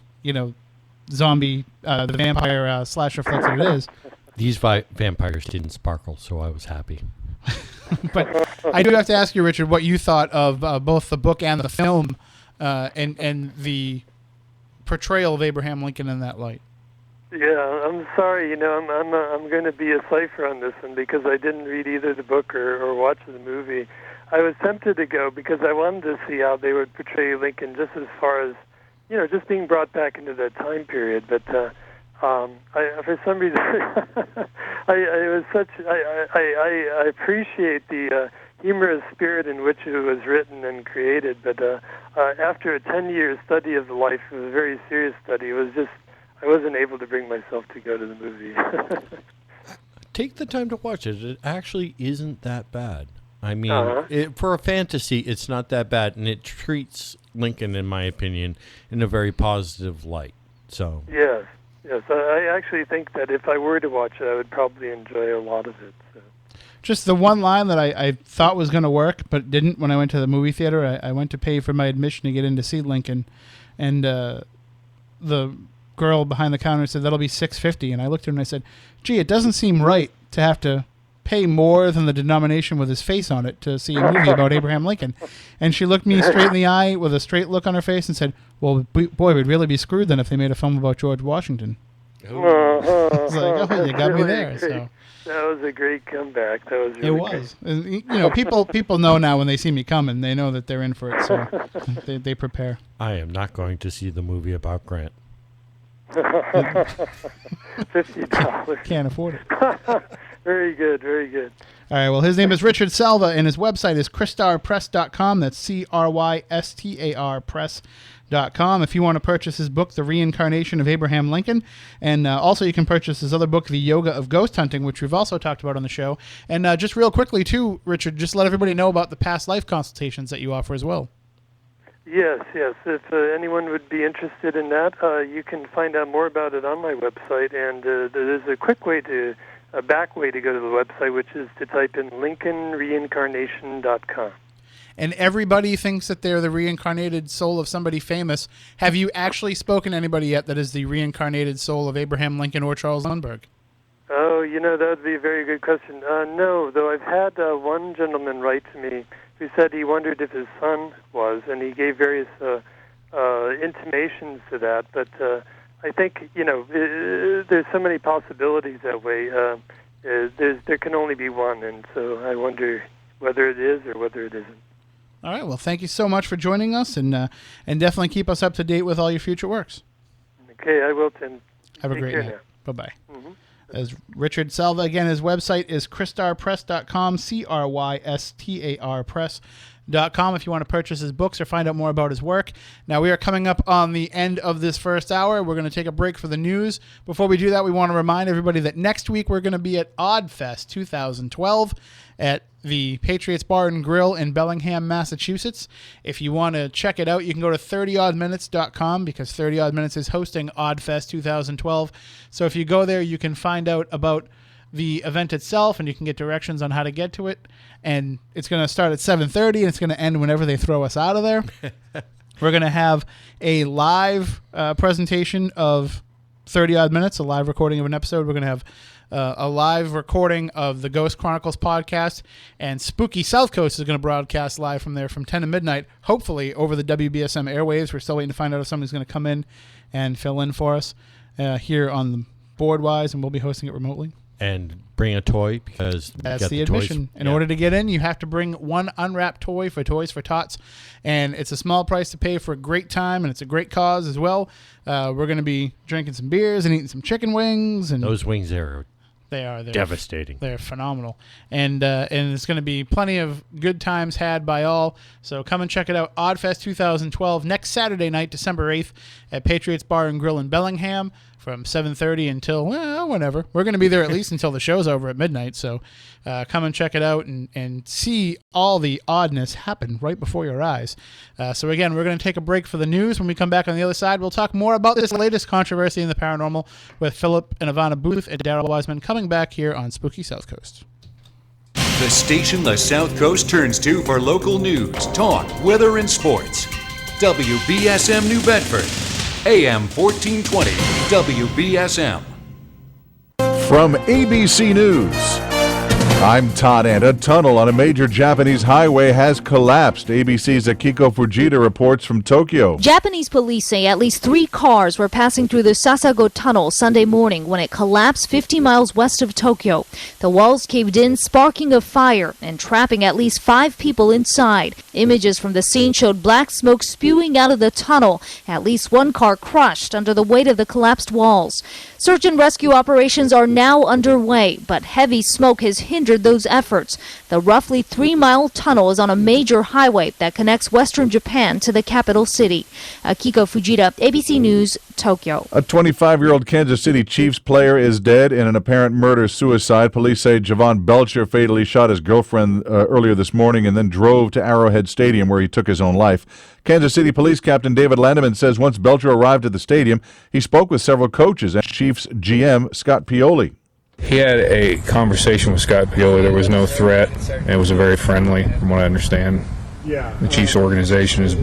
zombie, the vampire slasher flick that it is. These vampires didn't sparkle, so I was happy. But I do have to ask you, Richard, what you thought of both the book and the film, and the portrayal of Abraham Lincoln in that light. Yeah, I'm sorry. I'm going to be a cipher on this one because I didn't read either the book or watch the movie. I was tempted to go because I wanted to see how they would portray Lincoln, just as far as just being brought back into that time period. But for some reason, I appreciate the humorous spirit in which it was written and created. But after a 10-year study of the life, it was a very serious study. It was just I wasn't able to bring myself to go to the movie. take the time to watch it. It actually isn't that bad. I mean, Uh-huh. for a fantasy, it's not that bad, and it treats Lincoln, in my opinion, in a very positive light. So Yes. I actually think that if I were to watch it, I would probably enjoy a lot of it. So. Just the one line that I thought was going to work, but didn't when I went to the movie theater. I went to pay for my admission to get in to see Lincoln, and the girl behind the counter said, that'll be $6.50. And I looked at her and I said, gee, it doesn't seem right to have to pay more than the denomination with his face on it to see a movie about Abraham Lincoln. And she looked me straight in the eye with a straight look on her face and said, well, boy, we'd really be screwed then if they made a film about George Washington. I was like, oh, you got me there. So that was a great comeback. That was really it was. And, you know, people know now when they see me coming, they know that they're in for it, so they prepare. I am not going to see the movie about Grant. $50. Can't afford it. Very good, very good. All right, well, his name is Richard Salva, and his website is crystarpress.com. That's CRYSTAR press.com. If you want to purchase his book, The Reincarnation of Abraham Lincoln, and also you can purchase his other book, The Yoga of Ghost Hunting, which we've also talked about on the show. And just real quickly, too, Richard, just let everybody know about the past life consultations that you offer as well. Yes. If anyone would be interested in that, you can find out more about it on my website, and there's a back way to go to the website, which is to type in LincolnReincarnation.com. And everybody thinks that they're the reincarnated soul of somebody famous. Have you actually spoken to anybody yet that is the reincarnated soul of Abraham Lincoln or Charles Lindbergh? Oh, that would be a very good question. No, though I've had one gentleman write to me who said he wondered if his son was, and he gave various intimations to that. But I think, there's so many possibilities that way. There can only be one, and so I wonder whether it is or whether it isn't. All right. Well, thank you so much for joining us, and definitely keep us up to date with all your future works. Okay, I will, Tim. Have a Take great care night. now. Bye-bye. Mm-hmm. As Richard Salva, again, his website is crystarpress.com, CRYSTAR press.com if you want to purchase his books or find out more about his work. Now, we are coming up on the end of this first hour. We're going to take a break for the news. Before we do that, we want to remind everybody that next week we're going to be at Oddfest 2012 at the Patriots Bar and Grill in Bellingham, Massachusetts. If you want to check it out, you can go to 30oddminutes.com because 30 Odd Minutes is hosting Oddfest 2012. So if you go there, you can find out about the event itself and you can get directions on how to get to it. And it's going to start at 7:30 and it's going to end whenever they throw us out of there. We're going to have a live presentation of 30 Odd Minutes, a live recording of an episode. We're going to have a live recording of the Ghost Chronicles podcast, and Spooky Southcoast is going to broadcast live from there from 10 to midnight, hopefully over the WBSM airwaves. We're still waiting to find out if somebody's going to come in and fill in for us here on the Boardwise, and we'll be hosting it remotely. And bring a toy because that's the admission. In order to get in, you have to bring one unwrapped toy for Toys for Tots, and it's a small price to pay for a great time, and it's a great cause as well. We're going to be drinking some beers and eating some chicken wings, and those wings there they're devastating. They're phenomenal, and it's going to be plenty of good times had by all. So come and check it out. Oddfest 2012 next Saturday night, December 8th, at Patriots Bar and Grill in Bellingham from 7:30 until whenever. We're going to be there at least until the show's over at midnight. So come and check it out and see all the oddness happen right before your eyes. So again, we're going to take a break for the news. When we come back on the other side, we'll talk more about this latest controversy in the paranormal with Philip and Ivana Booth and Darrell Whisman coming back here on Spooky Southcoast. The station the South Coast turns to for local news, talk, weather, and sports. WBSM New Bedford, AM 1420, WBSM. From ABC News, I'm Todd, and a tunnel on a major Japanese highway has collapsed. ABC's Akiko Fujita reports from Tokyo. Japanese police say at least 3 cars were passing through the Sasago Tunnel Sunday morning when it collapsed 50 miles west of Tokyo. The walls caved in, sparking a fire and trapping at least 5 people inside. Images from the scene showed black smoke spewing out of the tunnel. At least 1 car crushed under the weight of the collapsed walls. Search and rescue operations are now underway, but heavy smoke has hindered hindered those efforts. The roughly 3-mile tunnel is on a major highway that connects western Japan to the capital city. Akiko Fujita, ABC News, Tokyo. A 25-year-old Kansas City Chiefs player is dead in an apparent murder-suicide. Police say Javon Belcher fatally shot his girlfriend earlier this morning and then drove to Arrowhead Stadium where he took his own life. Kansas City Police Captain David Landeman says once Belcher arrived at the stadium, he spoke with several coaches and Chiefs GM Scott Pioli. He had a conversation with Scott Pioli. There was no threat. It was very friendly, from what I understand. The Chiefs organization has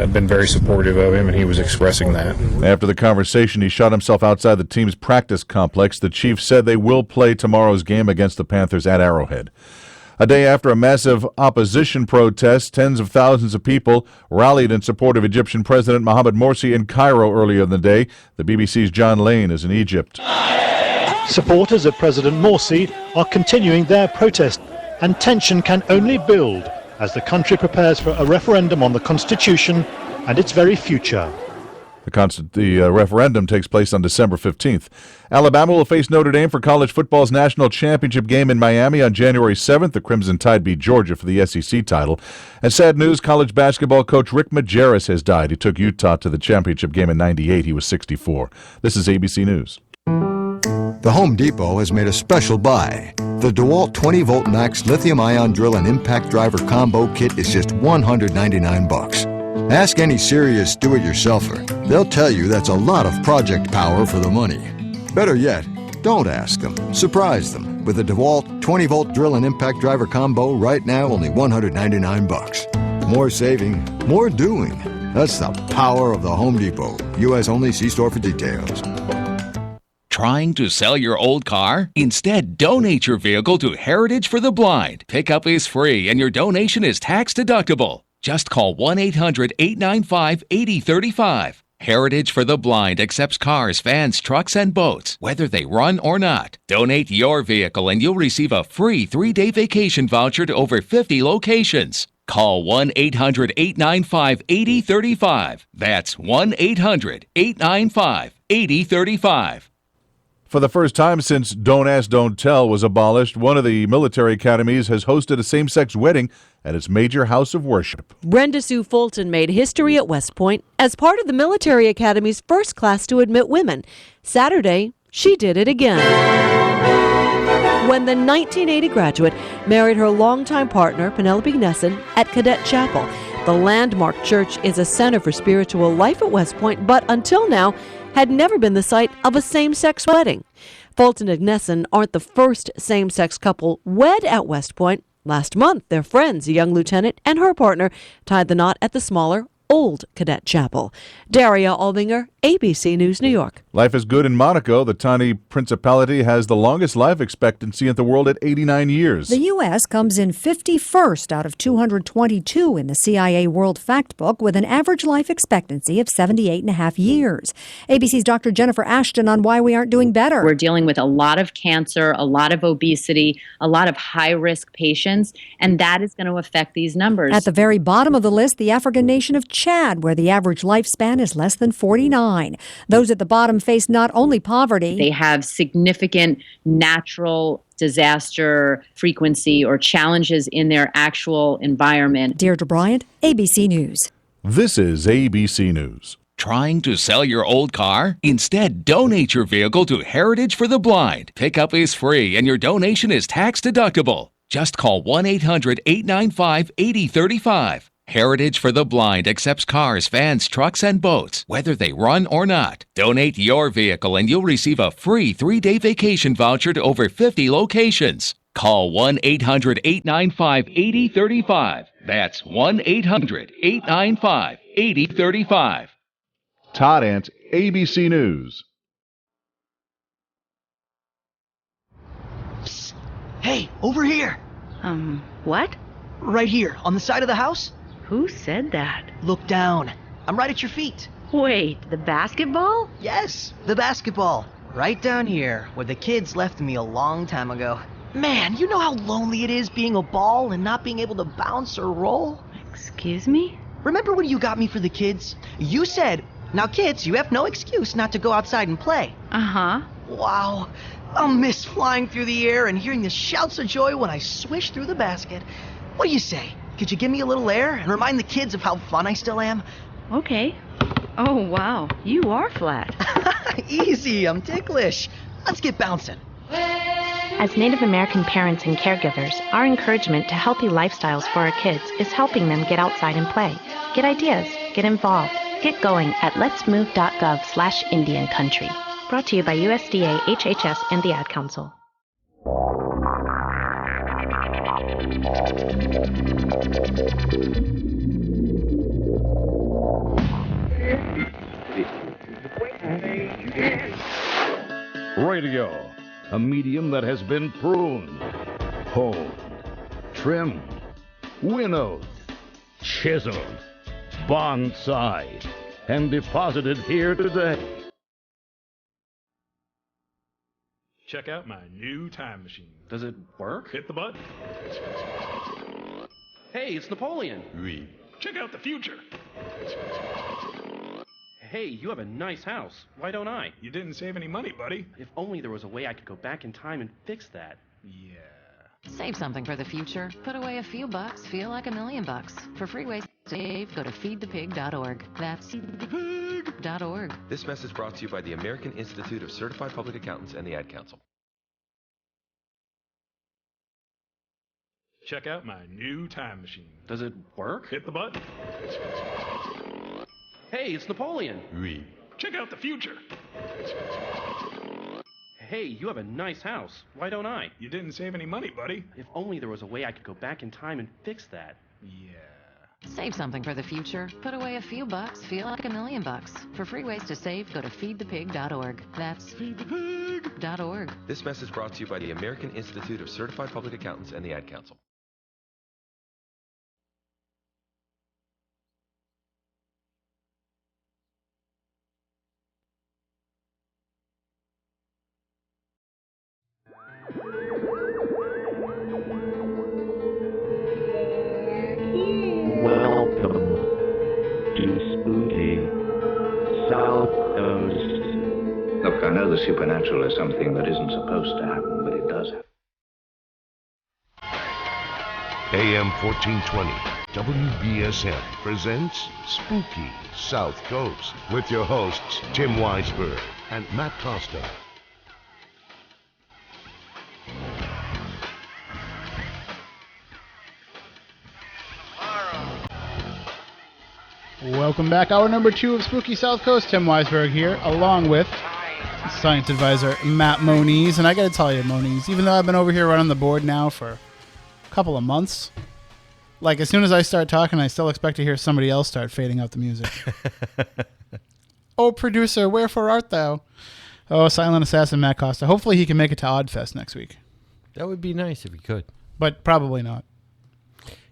been very supportive of him, and he was expressing that. After the conversation, he shot himself outside the team's practice complex. The Chiefs said they will play tomorrow's game against the Panthers at Arrowhead. A day after a massive opposition protest, tens of thousands of people rallied in support of Egyptian President Mohamed Morsi in Cairo earlier in the day. The BBC's John Lane is in Egypt. Supporters of President Morsi are continuing their protest, and tension can only build as the country prepares for a referendum on the constitution and its very future. The referendum takes place on December 15th. Alabama will face Notre Dame for college football's national championship game in Miami on January 7th. The Crimson Tide beat Georgia for the SEC title. And sad news, college basketball coach Rick Majerus has died. He took Utah to the championship game in '98. He was 64. This is ABC News. The Home Depot has made a special buy. The DeWalt 20-volt max lithium-ion drill and impact driver combo kit is just $199. Ask any serious do-it-yourselfer. They'll tell you that's a lot of project power for the money. Better yet, don't ask them. Surprise them with the DeWalt 20-volt drill and impact driver combo right now only $199. More saving, more doing. That's the power of the Home Depot. U.S. only. See store for details. Trying to sell your old car? Instead, donate your vehicle to Heritage for the Blind. Pickup is free and your donation is tax deductible. Just call 1-800-895-8035. Heritage for the Blind accepts cars, vans, trucks, and boats, whether they run or not. Donate your vehicle and you'll receive a free 3-day vacation voucher to over 50 locations. Call 1-800-895-8035. That's 1-800-895-8035. For the first time since Don't Ask, Don't Tell was abolished, one of the military academies has hosted a same-sex wedding at its major house of worship. Brenda Sue Fulton made history at West Point as part of the military academy's first class to admit women. Saturday, she did it again, when the 1980 graduate married her longtime partner, Penelope Nesson, at Cadet Chapel. The landmark church is a center for spiritual life at West Point, but until now had never been the site of a same-sex wedding. Fulton and Nesson aren't the first same-sex couple wed at West Point. Last month, their friends, a young lieutenant and her partner, tied the knot at the smaller Old Cadet Chapel. Daria Aldinger, ABC News, New York. Life is good in Monaco. The tiny principality has the longest life expectancy in the world at 89 years. The U.S. comes in 51st out of 222 in the CIA World Factbook with an average life expectancy of 78.5 years. ABC's Dr. Jennifer Ashton on why we aren't doing better. We're dealing with a lot of cancer, a lot of obesity, a lot of high-risk patients, and that is going to affect these numbers. At the very bottom of the list, the African nation of Chad, where the average lifespan is less than 49. Those at the bottom face not only poverty. They have significant natural disaster frequency or challenges in their actual environment. Deirdre Bryant, ABC News. This is ABC News. Trying to sell your old car? Instead, donate your vehicle to Heritage for the Blind. Pickup is free and your donation is tax deductible. Just call 1-800-895-8035. Heritage for the Blind accepts cars, vans, trucks, and boats, whether they run or not. Donate your vehicle and you'll receive a free 3-day vacation voucher to over 50 locations. Call 1-800-895-8035. That's 1-800-895-8035. Todd Ant, ABC News. Psst. Hey, over here. What? Right here, on the side of the house. Who said that? Look down. I'm right at your feet. Wait, the basketball? Yes, the basketball. Right down here, where the kids left me a long time ago. Man, you know how lonely it is being a ball and not being able to bounce or roll? Excuse me? Remember when you got me for the kids? You said, now kids, you have no excuse not to go outside and play. Uh-huh. Wow. I'll miss flying through the air and hearing the shouts of joy when I swish through the basket. What do you say? Could you give me a little air and remind the kids of how fun I still am? Okay. Oh, wow. You are flat. Easy, I'm ticklish. Let's get bouncing. As Native American parents and caregivers, our encouragement to healthy lifestyles for our kids is helping them get outside and play. Get ideas, get involved, get going at letsmove.gov/Indian Country. Brought to you by USDA, HHS, and the Ad Council. Radio, a medium that has been pruned, honed, trimmed, winnowed, chiseled, bonsai'd, and deposited here today. Check out my new time machine. Does it work? Hit the button. Hey, it's Napoleon. Oui. Check out the future. Hey, you have a nice house. Why don't I? You didn't save any money, buddy. If only there was a way I could go back in time and fix that. Yeah. Save something for the future. Put away a few bucks, feel like $1 million. For free ways to save, go to feedthepig.org. That's feedthepig.org. This message brought to you by the American Institute of Certified Public Accountants and the Ad Council. Check out my new time machine. Does it work? Hit the button. Hey, it's Napoleon. Oui. Check out the future. Hey, you have a nice house. Why don't I? You didn't save any money, buddy. If only there was a way I could go back in time and fix that. Yeah. Save something for the future. Put away a few bucks, feel like $1 million. For free ways to save, go to feedthepig.org. That's feedthepig.org. This message brought to you by the American Institute of Certified Public Accountants and the Ad Council. Welcome to spooky Southcoast. Look, I know the supernatural is something that isn't supposed to happen, but it does happen. AM 1420, WBSM presents Spooky South Coast with your hosts, Tim Weisberg and Matt Costa. Welcome back. Hour number 2 of Spooky South Coast. Tim Weisberg here, along with science advisor Matt Moniz. And I got to tell you, Moniz, even though I've been over here running the board now for a couple of months, like as soon as I start talking, I still expect to hear somebody else start fading out the music. Oh, producer, wherefore art thou? Oh, silent assassin Matt Costa. Hopefully he can make it to Oddfest next week. That would be nice if he could. But probably not.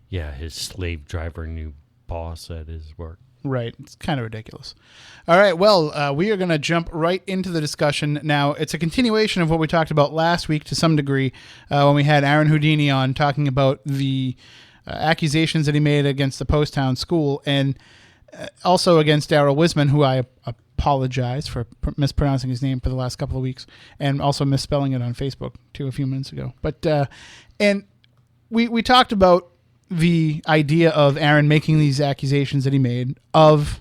Yeah, his slave driver new boss at his work. Right. It's kind of ridiculous. All right. Well, we are going to jump right into the discussion now. It's a continuation of what we talked about last week to some degree when we had Aron Houdini on talking about the accusations that he made against the Poasttown School and also against Darrell Whisman, who I apologize for mispronouncing his name for the last couple of weeks and also misspelling it on Facebook too a few minutes ago. But and we talked about the idea of Aron making these accusations that he made of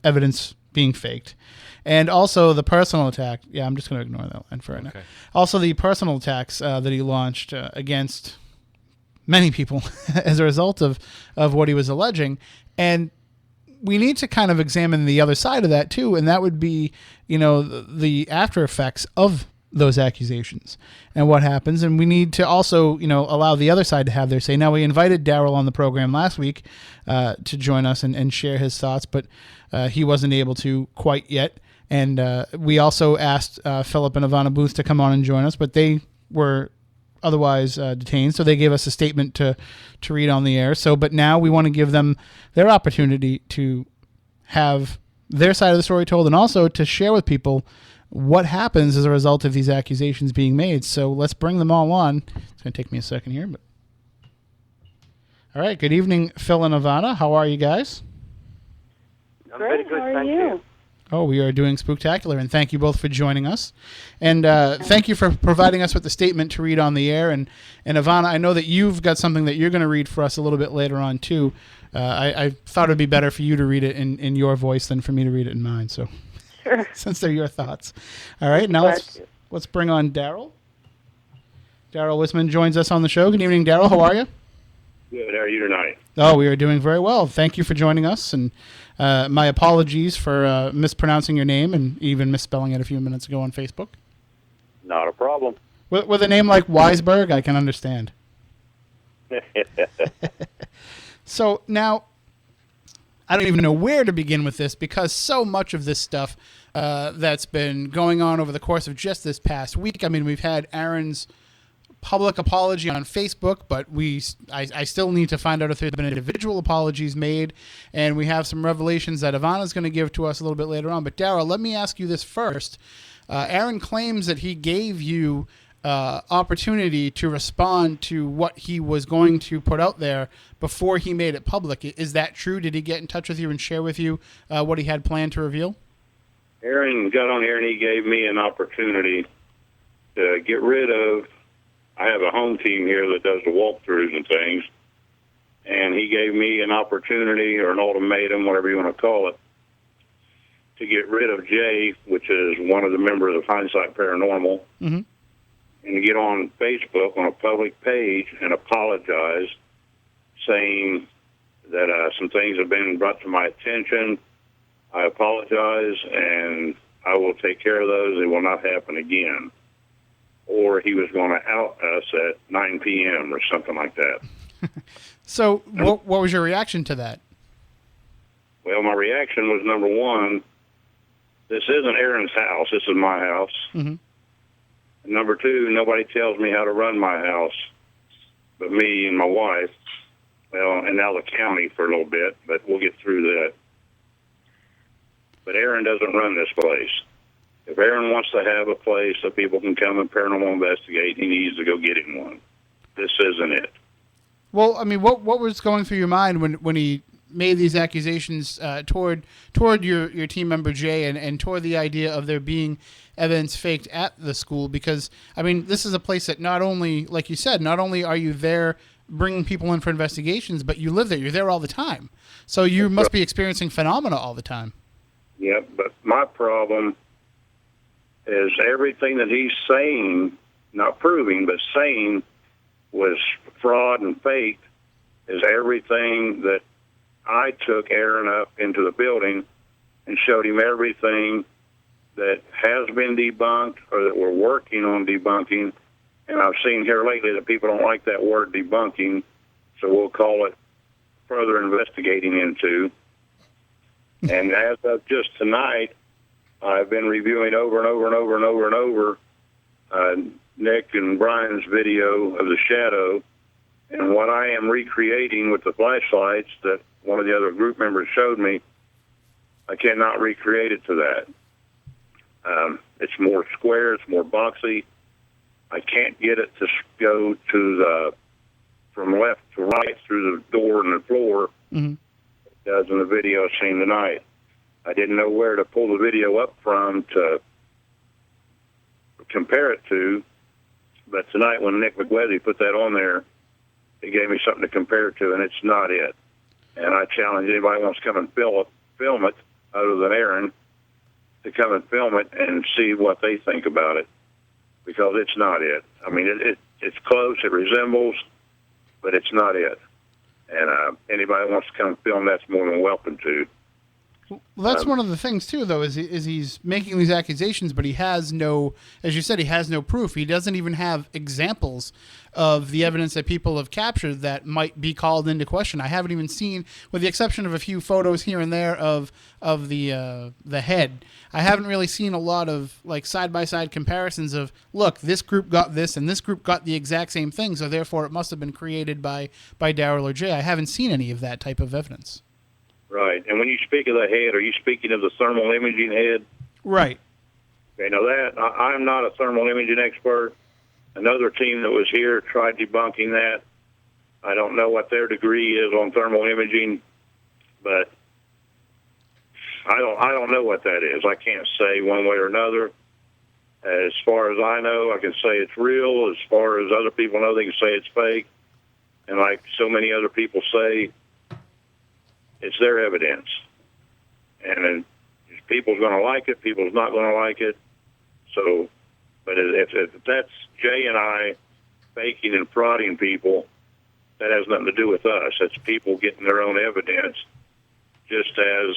evidence being faked. And also the personal attack. Yeah, I'm just going to ignore that line for right now. Also the personal attacks that he launched against many people as a result of what he was alleging. And we need to kind of examine the other side of that too, and that would be, the after effects of those accusations and what happens. And we need to also, allow the other side to have their say. Now, we invited Darrell on the program last week to join us and share his thoughts, but he wasn't able to quite yet. And we also asked Philip and Ivana Booth to come on and join us, but they were otherwise detained. So they gave us a statement to read on the air. But now we want to give them their opportunity to have their side of the story told and also to share with people what happens as a result of these accusations being made. So let's bring them all on. It's going to take me a second here, but all right. Good evening, Phil and Ivana. How are you guys? I'm very good, thank you. Oh, we are doing spooktacular, and thank you both for joining us. And thank you for providing us with the statement to read on the air. And Ivana, I know that you've got something that you're going to read for us a little bit later on, too. I thought it would be better for you to read it in your voice than for me to read it in mine. So, sure. Since they're your thoughts. All right, now let's bring on Darrell. Darrell Whisman joins us on the show. Good evening, Darrell. How are you? Good. How are you tonight? Oh, we are doing very well. Thank you for joining us. And my apologies for mispronouncing your name and even misspelling it a few minutes ago on Facebook. Not a problem. With a name like Weisberg, I can understand. So now, I don't even know where to begin with this because so much of this stuff that's been going on over the course of just this past week. I mean, we've had Aron's public apology on Facebook, but I still need to find out if there's been individual apologies made, and we have some revelations that Ivana's going to give to us a little bit later on. But Darrell, let me ask you this first. Aron claims that he gave you opportunity to respond to what he was going to put out there before he made it public. Is that true? Did he get in touch with you and share with you what he had planned to reveal? Aron got on here and he gave me an opportunity to get rid of. I have a home team here that does the walkthroughs and things, and he gave me an opportunity or an ultimatum, whatever you want to call it, to get rid of Jay, which is one of the members of Hindsight Paranormal, mm-hmm. and to get on Facebook on a public page and apologize, saying that some things have been brought to my attention. I apologize, and I will take care of those. It will not happen again. Or he was going to out us at 9 p.m. or something like that. So what was your reaction to that? Well, my reaction was, number one, this isn't Aron's house. This is my house. Mm-hmm. And number two, nobody tells me how to run my house but me and my wife. Well, and now the county for a little bit, but we'll get through that. But Aron doesn't run this place. If Aron wants to have a place that people can come and paranormal investigate, he needs to go get him one. This isn't it. Well, I mean, what was going through your mind when he made these accusations toward your team member Jay and toward the idea of there being evidence faked at the school? Because, I mean, this is a place that not only, like you said, not only are you there bringing people in for investigations, but you live there. You're there all the time. So you must be experiencing phenomena all the time. Yeah, but my problem is everything that he's saying, not proving, but saying was fraud and fake, is everything that I took Aron up into the building and showed him everything that has been debunked or that we're working on debunking. And I've seen here lately that people don't like that word debunking, so we'll call it further investigating into. And as of just tonight, I've been reviewing over and over and over and over and over Nick and Brian's video of the shadow, and what I am recreating with the flashlights that one of the other group members showed me, I cannot recreate it to that. It's more square, it's more boxy. I can't get it to go to from left to right through the door and the floor. Mm-hmm. It does in the video I've seen tonight. I didn't know where to pull the video up from to compare it to, but tonight when Nick McWethy put that on there, he gave me something to compare it to, and it's not it. And I challenge anybody who wants to come and film it, other than Aron, to come and film it and see what they think about it, because it's not it. I mean, it's close, it resembles, but it's not it. And anybody who wants to come and film that's more than welcome to. Well, that's one of the things, too, though, is he's making these accusations, but he has no, as you said, he has no proof. He doesn't even have examples of the evidence that people have captured that might be called into question. I haven't even seen, with the exception of a few photos here and there of the head, I haven't really seen a lot of like side-by-side comparisons of, look, this group got this and this group got the exact same thing, so therefore it must have been created by Darrell or Jay. I haven't seen any of that type of evidence. Right. And when you speak of the head, are you speaking of the thermal imaging head? Right. Okay, now that, I'm not a thermal imaging expert. Another team that was here tried debunking that. I don't know what their degree is on thermal imaging, but I don't know what that is. I can't say one way or another. As far as I know, I can say it's real. As far as other people know, they can say it's fake. And like so many other people say, it's their evidence. And then people's going to like it, people's not going to like it. So, but if that's Jay and I faking and prodding people, that has nothing to do with us. That's people getting their own evidence, just as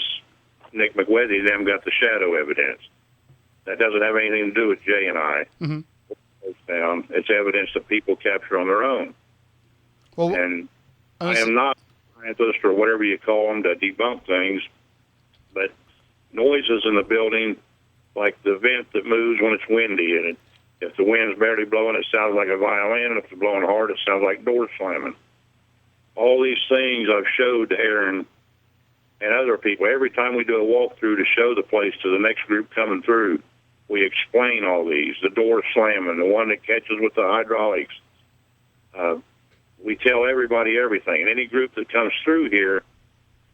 Nick McWethy and them got the shadow evidence. That doesn't have anything to do with Jay and I. Mm-hmm. It's evidence that people capture on their own. Well, and I am not a scientist or whatever you call them to debunk things, but noises in the building, like the vent that moves when it's windy, and if the wind's barely blowing, it sounds like a violin, and if it's blowing hard, it sounds like doors slamming. All these things I've showed to Aron and other people. Every time we do a walkthrough to show the place to the next group coming through, we explain all these. The door slamming, the one that catches with the hydraulics. We tell everybody everything. And any group that comes through here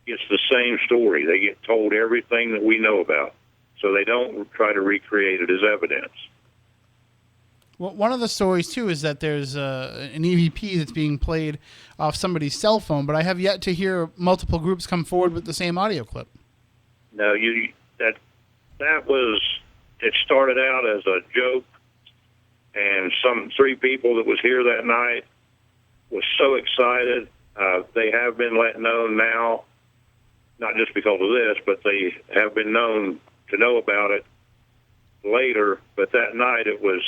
gets the same story. They get told everything that we know about. So they don't try to recreate it as evidence. Well, one of the stories, too, is that there's an EVP that's being played off somebody's cell phone, but I have yet to hear multiple groups come forward with the same audio clip. No, that was, it started out as a joke, and some 3 people that was here that night was so excited. They have been let know now, not just because of this, but they have been known to know about it later. But that night it was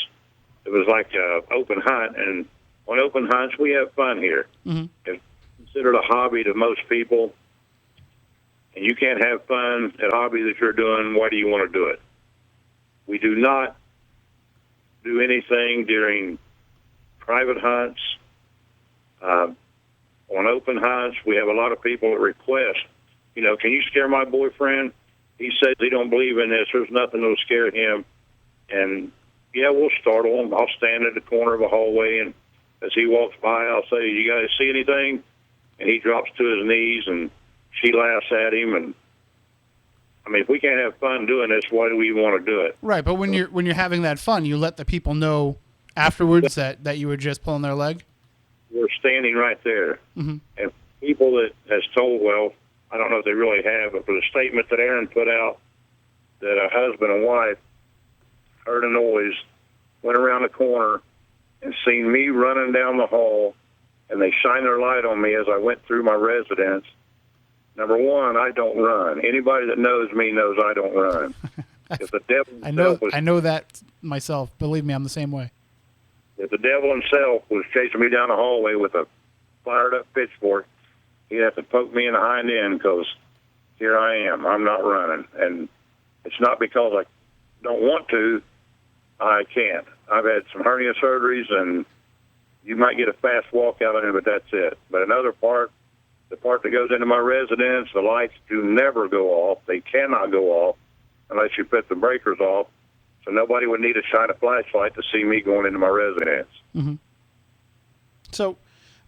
like an open hunt, and on open hunts we have fun here. Mm-hmm. It's considered a hobby to most people, and you can't have fun at a hobby that you're doing. Why do you want to do it? We do not do anything during private hunts. On open hunts, we have a lot of people that request, can you scare my boyfriend? He says he don't believe in this. There's nothing that'll scare him. And, yeah, we'll startle him. I'll stand at the corner of a hallway, and as he walks by, I'll say, you guys see anything? And he drops to his knees, and she laughs at him. And, I mean, if we can't have fun doing this, why do we want to do it? Right, but when you're having that fun, you let the people know afterwards that you were just pulling their leg? We're standing right there. Mm-hmm. And people that has told, well, I don't know if they really have, but for the statement that Aron put out, that a husband and wife heard a noise, went around the corner, and seen me running down the hall, and they shined their light on me as I went through my residence. Number one, I don't run. Anybody that knows me knows I don't run. If the devil I know that myself. Believe me, I'm the same way. If the devil himself was chasing me down the hallway with a fired-up pitchfork, he'd have to poke me in the hind end, because here I am. I'm not running. And it's not because I don't want to. I can't. I've had some hernia surgeries, and you might get a fast walk out of it, but that's it. But another part, the part that goes into my residence, the lights do never go off. They cannot go off unless you put the breakers off. So nobody would need to shine a flashlight to see me going into my residence. Mm-hmm. So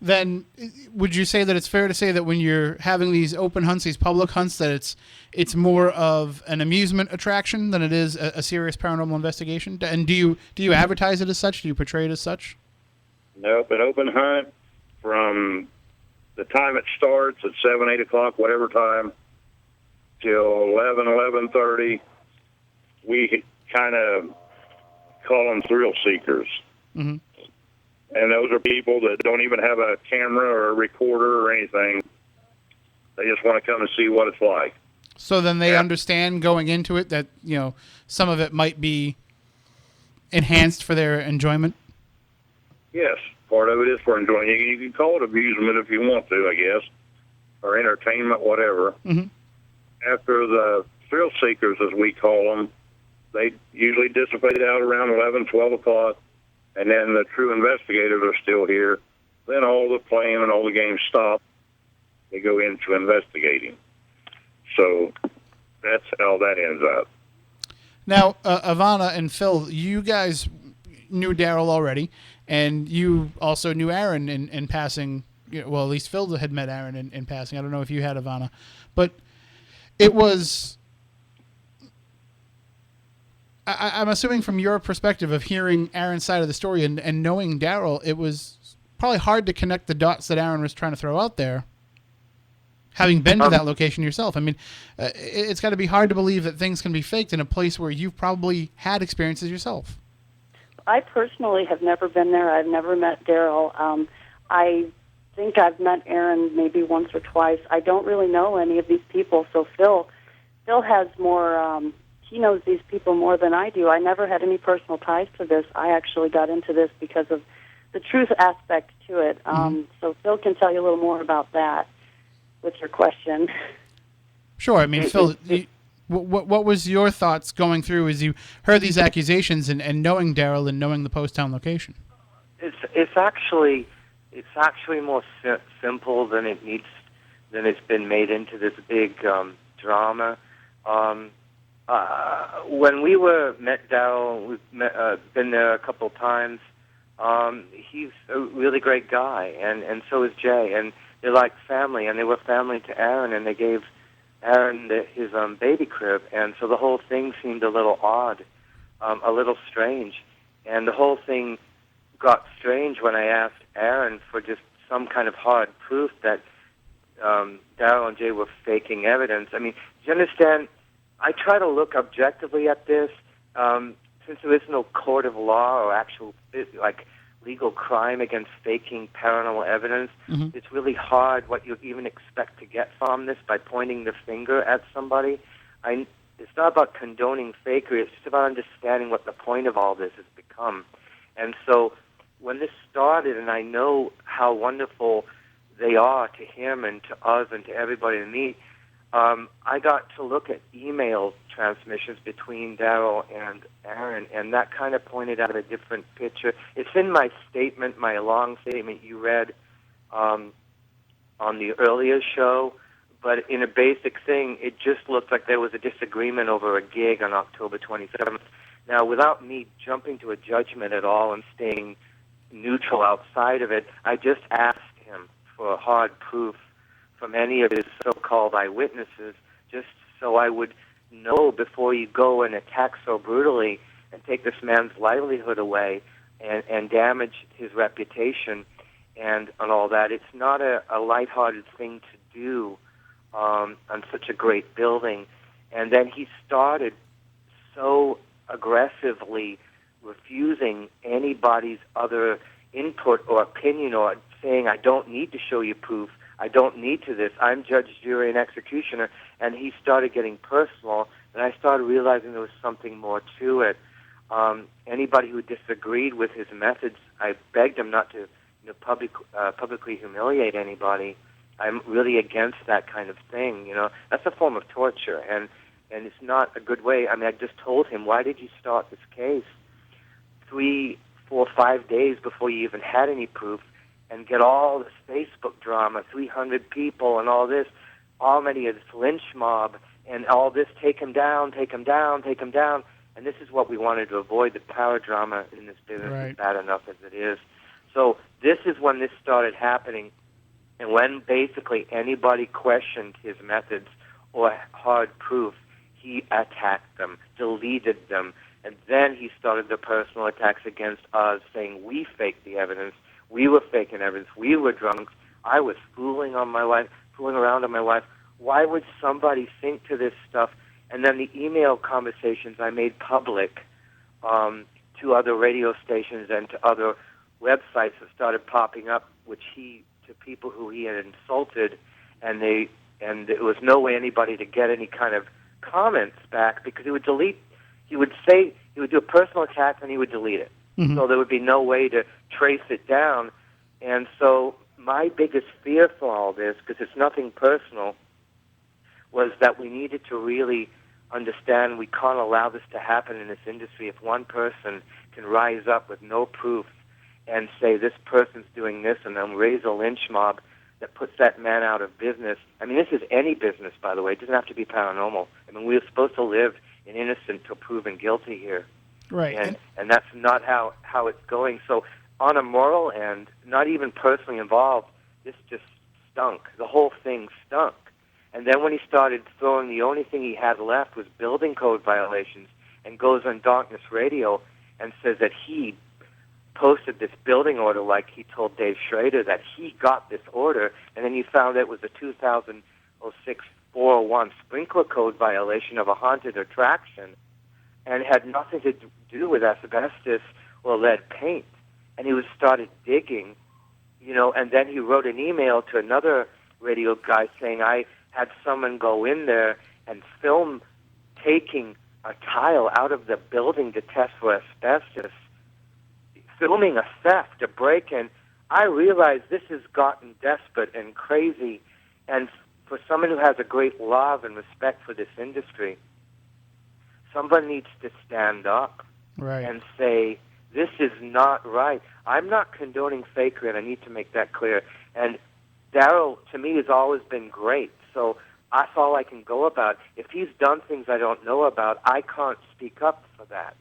then would you say that it's fair to say that when you're having these open hunts, these public hunts, that it's more of an amusement attraction than it is a serious paranormal investigation? And do you advertise it as such? Do you portray it as such? Nope. An open hunt, from the time it starts at 7, 8 o'clock, whatever time, till 11, 11:30, we kind of call them thrill seekers. Mm-hmm. And those are people that don't even have a camera or a recorder or anything. They just want to come and see what it's like. So then they understand going into it that, some of it might be enhanced for their enjoyment? Yes, part of it is for enjoyment. You can call it amusement if you want to, I guess, or entertainment, whatever. Mm-hmm. After the thrill seekers, as we call them, they usually dissipate out around 11, 12 o'clock, and then the true investigators are still here. Then all the playing and all the games stop. They go into investigating. So that's how that ends up. Now, Ivana and Phil, you guys knew Darrell already, and you also knew Aron in passing. Well, at least Phil had met Aron in passing. I don't know if you had, Ivana. But it was I'm assuming from your perspective of hearing Aron's side of the story and knowing Darrell, it was probably hard to connect the dots that Aron was trying to throw out there, having been to that location yourself. I mean, it's got to be hard to believe that things can be faked in a place where you've probably had experiences yourself. I personally have never been there. I've never met Darrell. I think I've met Aron maybe once or twice. I don't really know any of these people, so Phil has more, he knows these people more than I do. I never had any personal ties to this. I actually got into this because of the truth aspect to it. So Phil can tell you a little more about that with your question. Sure. I mean, Phil, what was your thoughts going through as you heard these accusations and knowing Darrell and knowing the Poasttown location? It's actually more simple than it's been made into this big drama. When we met Darrell, we've been there a couple times. He's a really great guy, and so is Jay, and they're like family, and they were family to Aron, and they gave Aron his baby crib, and so the whole thing seemed a little odd, a little strange, and the whole thing got strange when I asked Aron for just some kind of hard proof that Darrell and Jay were faking evidence. I mean, do you understand? I try to look objectively at this, since there is no court of law or actual legal crime against faking paranormal evidence. It's really hard what you even expect to get from this by pointing the finger at somebody. It's not about condoning fakery. It's just about understanding what the point of all this has become. And so when this started, and I know how wonderful they are to him and to us and to everybody to meet, I got to look at email transmissions between Darrell and Aron, and that kind of pointed out a different picture. It's in my statement, my long statement you read on the earlier show, but in a basic thing, it just looked like there was a disagreement over a gig on October 27th. Now, without me jumping to a judgment at all and staying neutral outside of it, I just asked him for hard proof from any of his so-called eyewitnesses, just so I would know before you go and attack so brutally and take this man's livelihood away and damage his reputation and all that. It's not a lighthearted thing to do on such a great building. And then he started so aggressively refusing anybody's other input or opinion or saying, I don't need to show you proof. I don't need to this. I'm judge, jury, and executioner. And he started getting personal, and I started realizing there was something more to it. Anybody who disagreed with his methods, I begged him not to publicly humiliate anybody. I'm really against that kind of thing. That's a form of torture, and it's not a good way. I mean, I just told him, why did you start this case 3, 4, 5 days before you even had any proof? And get all this Facebook drama, 300 people and all this, already this lynch mob and all this, take him down, take him down, take him down. And this is what we wanted to avoid. The power drama in this business is bad enough as it is. So this is when this started happening. And when basically anybody questioned his methods or hard proof, he attacked them, deleted them. And then he started the personal attacks against us, saying we faked the evidence. We were faking evidence. We were drunk. I was fooling around on my wife. Why would somebody think to this stuff? And then the email conversations I made public to other radio stations and to other websites that started popping up, to people who he had insulted, and there was no way anybody to get any kind of comments back because he would delete. He would do a personal attack and he would delete it. So there would be no way to trace it down. And so my biggest fear for all this, because it's nothing personal, was that we needed to really understand we can't allow this to happen in this industry. If one person can rise up with no proof and say this person's doing this and then raise a lynch mob that puts that man out of business. I mean, this is any business, by the way. It doesn't have to be paranormal. I mean, we're supposed to live in innocent till proven guilty here. Right. And that's not how it's going. So on a moral end, not even personally involved, this just stunk. The whole thing stunk. And then when he started throwing, the only thing he had left was building code violations and goes on Darkness Radio and says that he posted this building order like he told Dave Schrader that he got this order, and then you found it was a 2006 401 sprinkler code violation of a haunted attraction, and it had nothing to do with asbestos or lead paint. And he was started digging, and then he wrote an email to another radio guy saying, I had someone go in there and film taking a tile out of the building to test for asbestos, filming a theft, a break-in. I realized this has gotten desperate and crazy, and for someone who has a great love and respect for this industry, someone needs to stand up and say, this is not right. I'm not condoning fakery, and I need to make that clear. And Darrell, to me, has always been great, so that's all I can go about. If he's done things I don't know about, I can't speak up for that.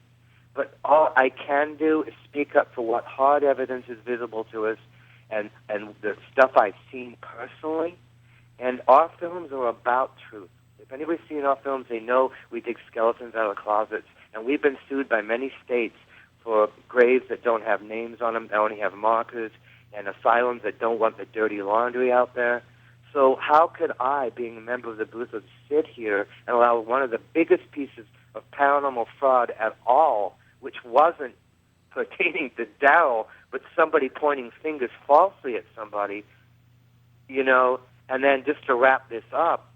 But all I can do is speak up for what hard evidence is visible to us and the stuff I've seen personally. And our films are about truth. If anybody's seen our films, they know we dig skeletons out of closets. And we've been sued by many states for graves that don't have names on them, that only have markers, and asylums that don't want the dirty laundry out there. So how could I, being a member of the Boothers, sit here and allow one of the biggest pieces of paranormal fraud at all, which wasn't pertaining to Darrell, but somebody pointing fingers falsely at somebody, and then just to wrap this up,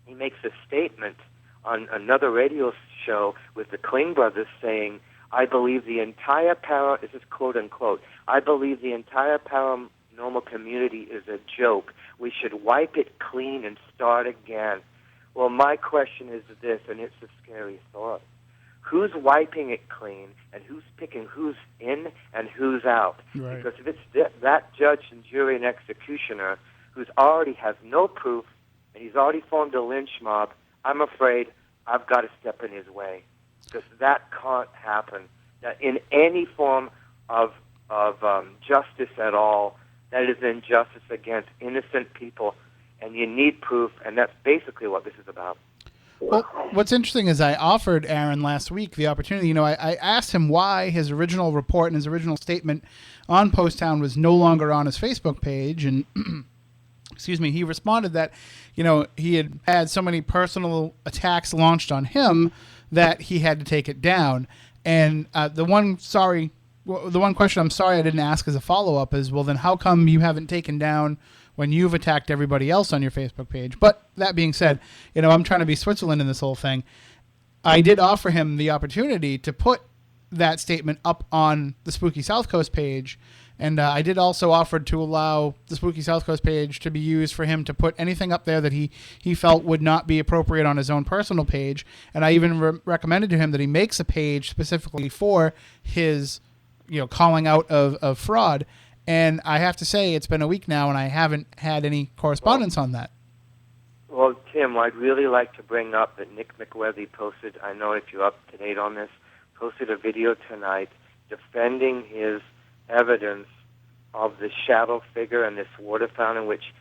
he makes a statement on another radio show with the Kling brothers saying, I believe the entire this is quote unquote, I believe the entire paranormal community is a joke. We should wipe it clean and start again. Well, my question is this, and it's a scary thought. Who's wiping it clean, and who's picking who's in and who's out? Right. Because if it's that judge and jury and executioner who's already has no proof, and he's already formed a lynch mob, I'm afraid I've got to step in his way. Because that can't happen. That in any form of justice at all, that is injustice against innocent people, and you need proof, and that's basically what this is about. Well, what's interesting is I offered Aron last week the opportunity. I asked him why his original report and his original statement on Poasttown was no longer on his Facebook page, and excuse me, he responded that he had had so many personal attacks launched on him that he had to take it down. And the one question I'm sorry I didn't ask as a follow-up is, well, then how come you haven't taken down when you've attacked everybody else on your Facebook page? But that being said, I'm trying to be Switzerland in this whole thing. I did offer him the opportunity to put that statement up on the Spooky Southcoast page, and I did also offer to allow the Spooky Southcoast page to be used for him to put anything up there that he felt would not be appropriate on his own personal page. And I even recommended to him that he makes a page specifically for his, calling out of fraud. And I have to say, it's been a week now, and I haven't had any correspondence on that. Well, Tim, I'd really like to bring up that Nick McWethy posted, I know if you're up to date on this, posted a video tonight defending his evidence of the shadow figure and this water fountain, which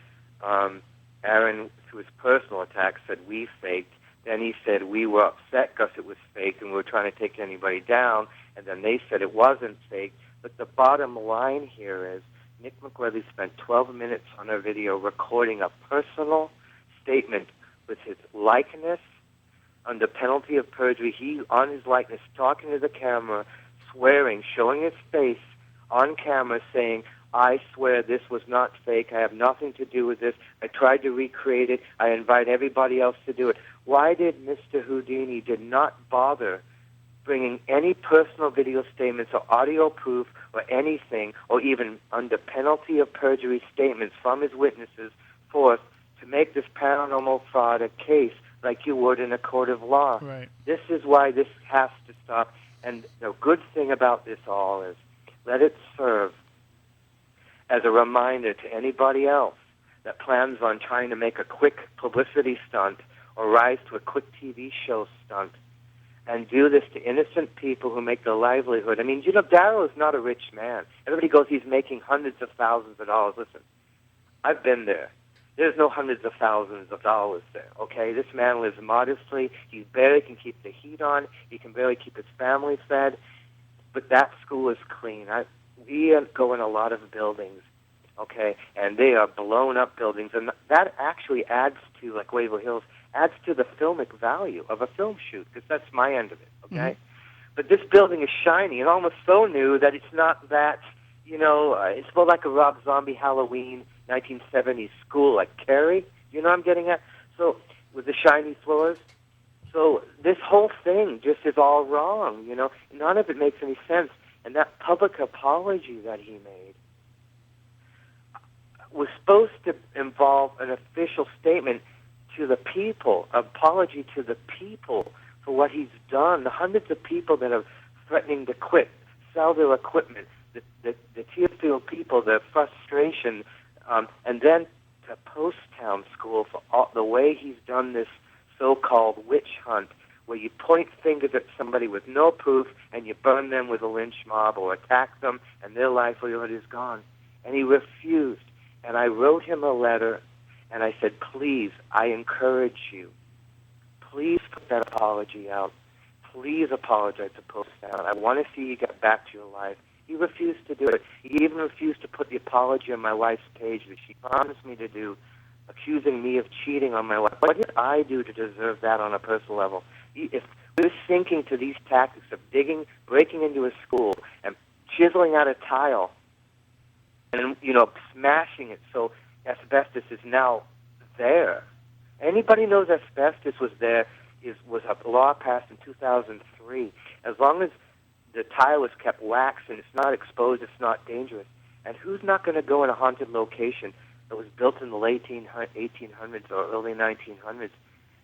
Aron, through his personal attack, said we faked. Then he said we were upset because it was fake and we were trying to take anybody down. And then they said it wasn't fake. But the bottom line here is Nick McWethy spent 12 minutes on a video recording a personal statement with his likeness under penalty of perjury. He, on his likeness, talking to the camera, swearing, showing his face on camera, saying, I swear this was not fake. I have nothing to do with this. I tried to recreate it. I invite everybody else to do it. Why did Mr. Houdini did not bother bringing any personal video statements or audio proof or anything, or even under penalty of perjury statements from his witnesses forth to make this paranormal fraud a case like you would in a court of law? Right. This is why this has to stop. And the good thing about this all is let it serve as a reminder to anybody else that plans on trying to make a quick publicity stunt or rise to a quick TV show stunt and do this to innocent people who make their livelihood. I mean, Darrell is not a rich man. Everybody goes, he's making hundreds of thousands of dollars. Listen, I've been there. There's no hundreds of thousands of dollars there, okay? This man lives modestly. He barely can keep the heat on. He can barely keep his family fed. But that school is clean. We go in a lot of buildings, okay, and they are blown up buildings, and that actually adds to, like Waverly Hills, adds to the filmic value of a film shoot, because that's my end of it, okay? Mm-hmm. But this building is shiny and almost so new that it's not that, it's more like a Rob Zombie Halloween 1970s school, like Carrie, you know what I'm getting at? So, with the shiny floors. So, this whole thing just is all wrong, None of it makes any sense. And that public apology that he made was supposed to involve an official statement to the people, apology to the people for what he's done. The hundreds of people that are threatening to quit, sell their equipment, the tearful people, the frustration, and then to Poasttown School for the way he's done this so-called witch hunt, where you point fingers at somebody with no proof and you burn them with a lynch mob or attack them and their livelihood is gone. And he refused. And I wrote him a letter and I said, please, I encourage you. Please put that apology out. Please apologize to Poasttown. I want to see you get back to your life. He refused to do it. He even refused to put the apology on my wife's page that she promised me to do, accusing me of cheating on my wife. What did I do to deserve that on a personal level? If we're sinking to these tactics of breaking into a school and chiseling out a tile and, smashing it so asbestos is now there. Anybody knows asbestos was there, was a law passed in 2003. As long as the tile is kept wax and it's not exposed, it's not dangerous. And who's not going to go in a haunted location that was built in the late 1800s or early 1900s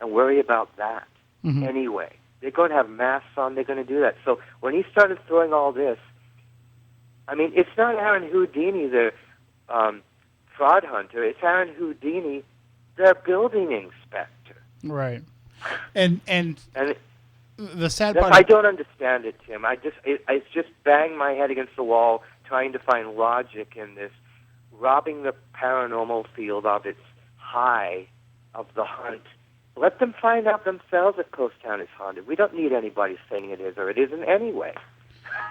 and worry about that? Mm-hmm. Anyway, they're going to have masks on. They're going to do that. So when he started throwing all this, it's not Aron Houdini, the fraud hunter. It's Aron Houdini, the building inspector. Right. And the sad part. I don't understand it, Tim. I just bang my head against the wall trying to find logic in this, robbing the paranormal field of its high of the hunt. Let them find out themselves if Poasttown is haunted. We don't need anybody saying it is or it isn't anyway.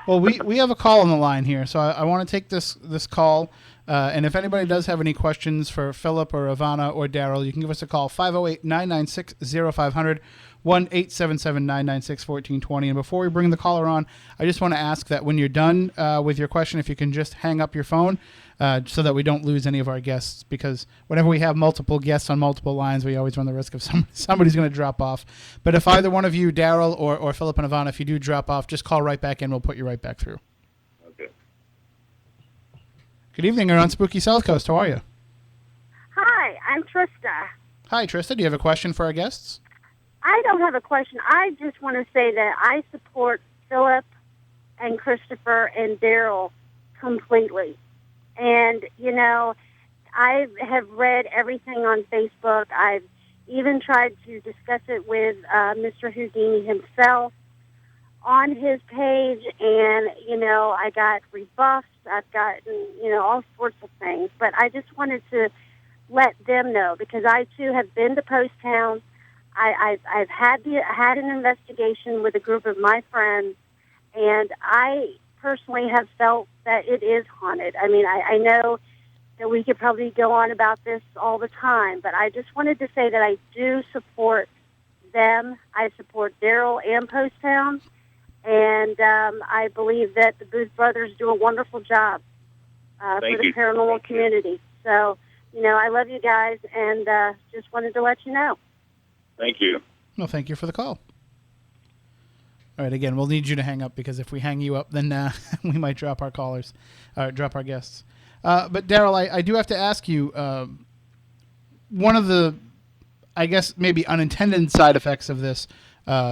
Well, we have a call on the line here, so I want to take this call. And if anybody does have any questions for Philip or Ivana or Darrell, you can give us a call, 508-996-0500, 1-877-996-1420. And before we bring the caller on, I just want to ask that when you're done with your question, if you can just hang up your phone so that we don't lose any of our guests, because whenever we have multiple guests on multiple lines, we always run the risk of somebody's going to drop off. But if either one of you, Darrell or Philip and Ivana, if you do drop off, just call right back in. We'll put you right back through. Okay. Good evening. You're on Spooky Southcoast. How are you? Hi, I'm Trista. Hi, Trista. Do you have a question for our guests? I don't have a question. I just want to say that I support Philip and Christopher and Darrell completely. And, I have read everything on Facebook. I've even tried to discuss it with Mr. Houdini himself on his page. And, I got rebuffs. I've gotten, all sorts of things. But I just wanted to let them know, because I, too, have been to Poasttown. I've had an investigation with a group of my friends, and I personally have felt that it is haunted. I know that we could probably go on about this all the time, but I just wanted to say that I do support them. I support Darrell and Poasttown, and I believe that the Booth brothers do a wonderful job for the paranormal community. So, I love you guys, and just wanted to let you know. Thank you. Well, thank you for the call. All right, again, we'll need you to hang up, because if we hang you up, then we might drop our callers, drop our guests. But Darrell, I do have to ask you, one of the, I guess, maybe unintended side effects of this,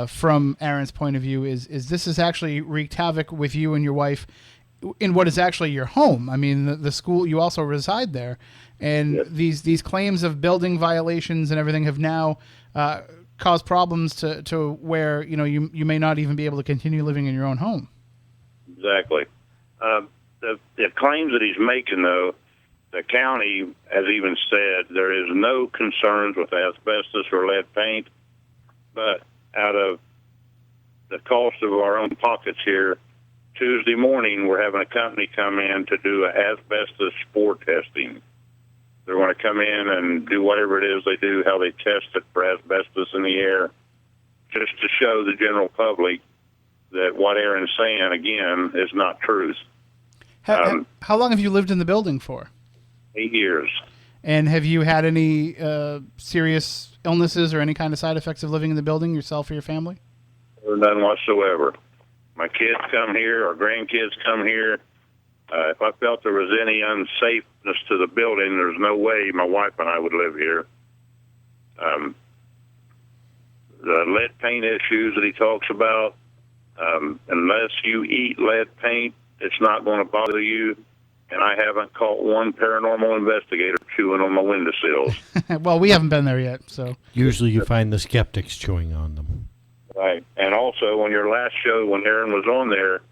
from Aron's point of view, is this has actually wreaked havoc with you and your wife in what is actually your home. The school, you also reside there, and yep. These claims of building violations and everything have now caused problems to where you may not even be able to continue living in your own home. Exactly. The claims that he's making, though, the county has even said there is no concerns with asbestos or lead paint, but out of the cost of our own pockets here, Tuesday morning we're having a company come in to do asbestos spore testing. They're going to come in and do whatever it is they do, how they test it for asbestos in the air, just to show the general public that what Aron's saying, again, is not truth. How long have you lived in the building for? 8 years. And have you had any serious illnesses or any kind of side effects of living in the building, yourself or your family? None whatsoever. My kids come here, our grandkids come here. If I felt there was any unsafeness to the building, there's no way my wife and I would live here. The lead paint issues that he talks about, unless you eat lead paint, it's not going to bother you. And I haven't caught one paranormal investigator chewing on my windowsills. Well, we haven't been there yet, so. Usually you find the skeptics chewing on them. Right. And also, on your last show, when Aron was on there,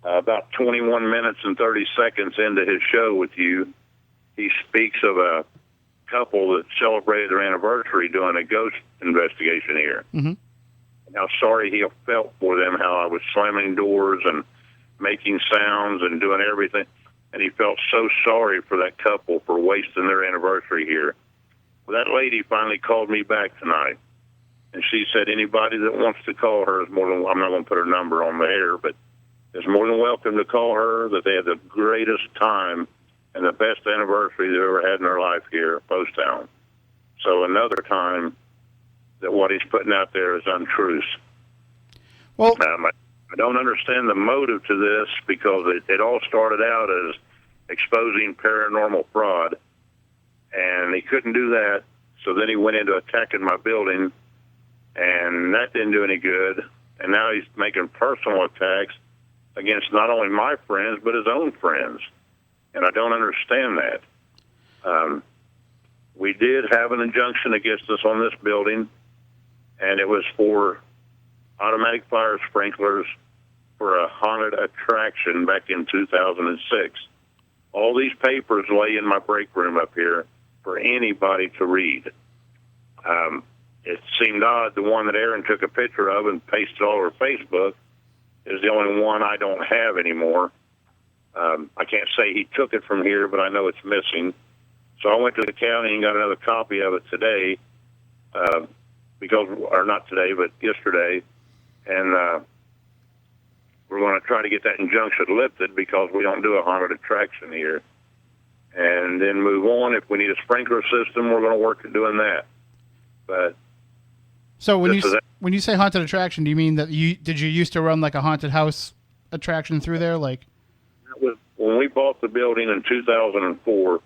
about 21 minutes and 30 seconds into his show with you, he speaks of a couple that celebrated their anniversary doing a ghost investigation here. Mm-hmm. And how sorry he felt for them, how I was slamming doors and making sounds and doing everything. And he felt so sorry for that couple for wasting their anniversary here. Well, that lady finally called me back tonight, and she said anybody that wants to call her is more than, I'm not going to put her number on the air, but is more than welcome to call her, that they had the greatest time and the best anniversary they've ever had in their life here at Poasttown. So another time that what he's putting out there is untruth. Well, I don't understand the motive to this, because it all started out as exposing paranormal fraud, and he couldn't do that, so then he went into attacking my building, and that didn't do any good, and now he's making personal attacks against not only my friends, but his own friends, and I don't understand that. We did have an injunction against us on this building, and it was for automatic fire sprinklers for a haunted attraction back in 2006. All these papers lay in my break room up here for anybody to read. It seemed odd the one that Aron took a picture of and pasted all over Facebook is the only one I don't have anymore. I can't say he took it from here, but I know it's missing. So I went to the county and got another copy of it today, or not today, but yesterday, and we're going to try to get that injunction lifted because we don't do a haunted attraction here. And then move on. If we need a sprinkler system, we're going to work at doing that. But so when you say haunted attraction, do you mean that did you used to run like a haunted house attraction through there? Like, when we bought the building in 2004,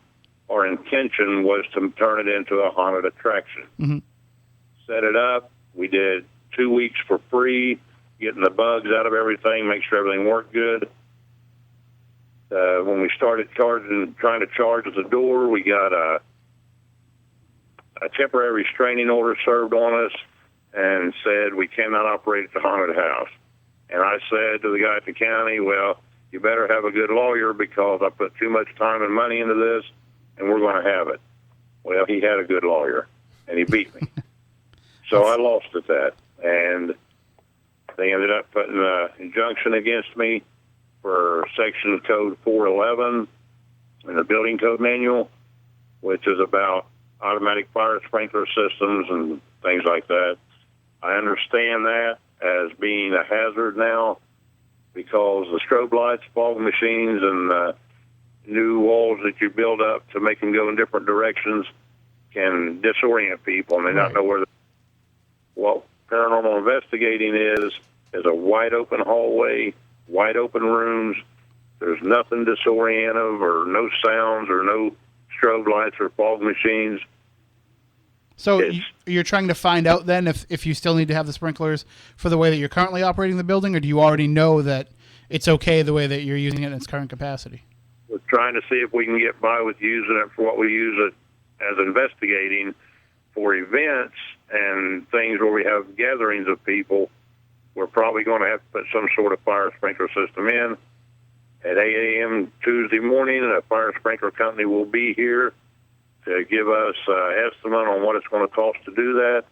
our intention was to turn it into a haunted attraction. Mm-hmm. Set it up. We did 2 weeks for free, getting the bugs out of everything, make sure everything worked good. When we started trying to charge at the door, we got a temporary restraining order served on us and said we cannot operate at the haunted house. And I said to the guy at the county, well, you better have a good lawyer because I put too much time and money into this, and we're going to have it. Well, he had a good lawyer, and he beat me. So I lost at that, and they ended up putting an injunction against me for Section Code 411 in the Building Code Manual, which is about automatic fire sprinkler systems and things like that. I understand that as being a hazard now because the strobe lights, fog machines, and new walls that you build up to make them go in different directions can disorient people, and they not know where what paranormal investigating is a wide open hallway, wide open rooms. There's nothing disorientive or no sounds or no strobe lights or fog machines. So you're trying to find out then if you still need to have the sprinklers for the way that you're currently operating the building, or do you already know that it's okay the way that you're using it in its current capacity? We're trying to see if we can get by with using it for what we use it as investigating for events and things where we have gatherings of people. We're probably going to have to put some sort of fire sprinkler system in. at 8 a.m. Tuesday morning. A fire sprinkler company will be here to give us an estimate on what it's going to cost to do that.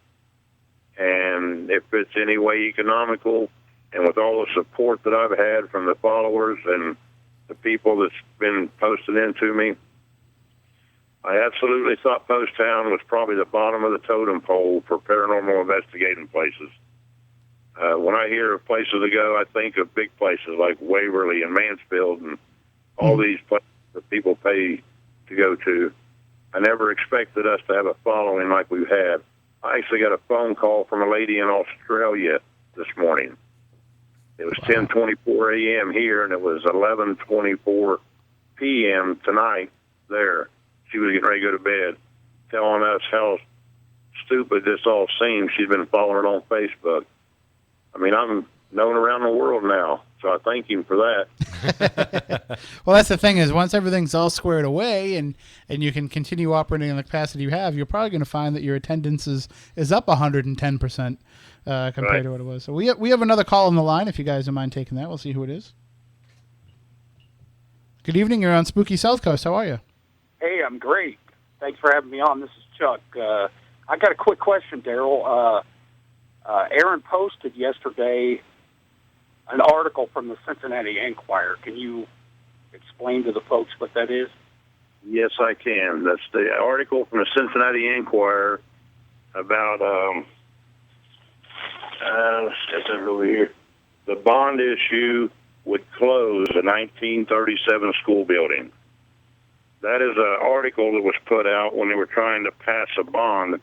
And if it's any way economical, and with all the support that I've had from the followers and the people that's been posted into me, I absolutely thought Poasttown was probably the bottom of the totem pole for paranormal investigating places. When I hear of places to go, I think of big places like Waverly and Mansfield and all these places that people pay to go to. I never expected us to have a following like we've had. I actually got a phone call from a lady in Australia this morning. It was 10:24 a.m. here, and it was 11:24 p.m. tonight there. She was getting ready to go to bed, telling us how stupid this all seems. She's been following it on Facebook. I mean, I'm known around the world now, so I thank him for that. Well, that's the thing is once everything's all squared away and you can continue operating in the capacity you have, you're probably going to find that your attendance is up 110% compared to what it was. So we have another call on the line if you guys don't mind taking that. We'll see who it is. Good evening. You're on Spooky Southcoast. How are you? Hey, I'm great. Thanks for having me on. This is Chuck. I got a quick question, Darrell. Aron posted yesterday an article from the Cincinnati Enquirer. Can you explain to the folks what that is? Yes, I can. That's the article from the Cincinnati Enquirer about, let's get that over here. The bond issue would close the 1937 school building. That is an article that was put out when they were trying to pass a bond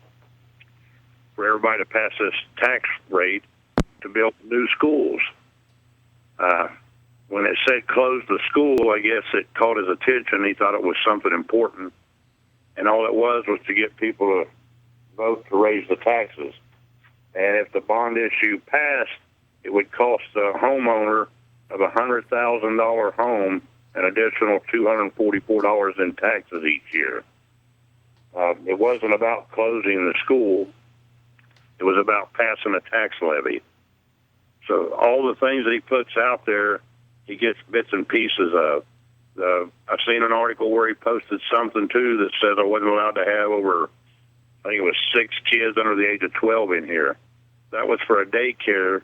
for everybody to pass this tax rate to build new schools. When it said close the school, I guess it caught his attention. He thought it was something important. And all it was to get people to vote to raise the taxes. And if the bond issue passed, it would cost the homeowner of a $100,000 home an additional $244 in taxes each year. It wasn't about closing the school. It was about passing a tax levy. So all the things that he puts out there, he gets bits and pieces of. I've seen an article where he posted something, too, that says I wasn't allowed to have over, I think it was 6 kids under the age of 12 in here. That was for a daycare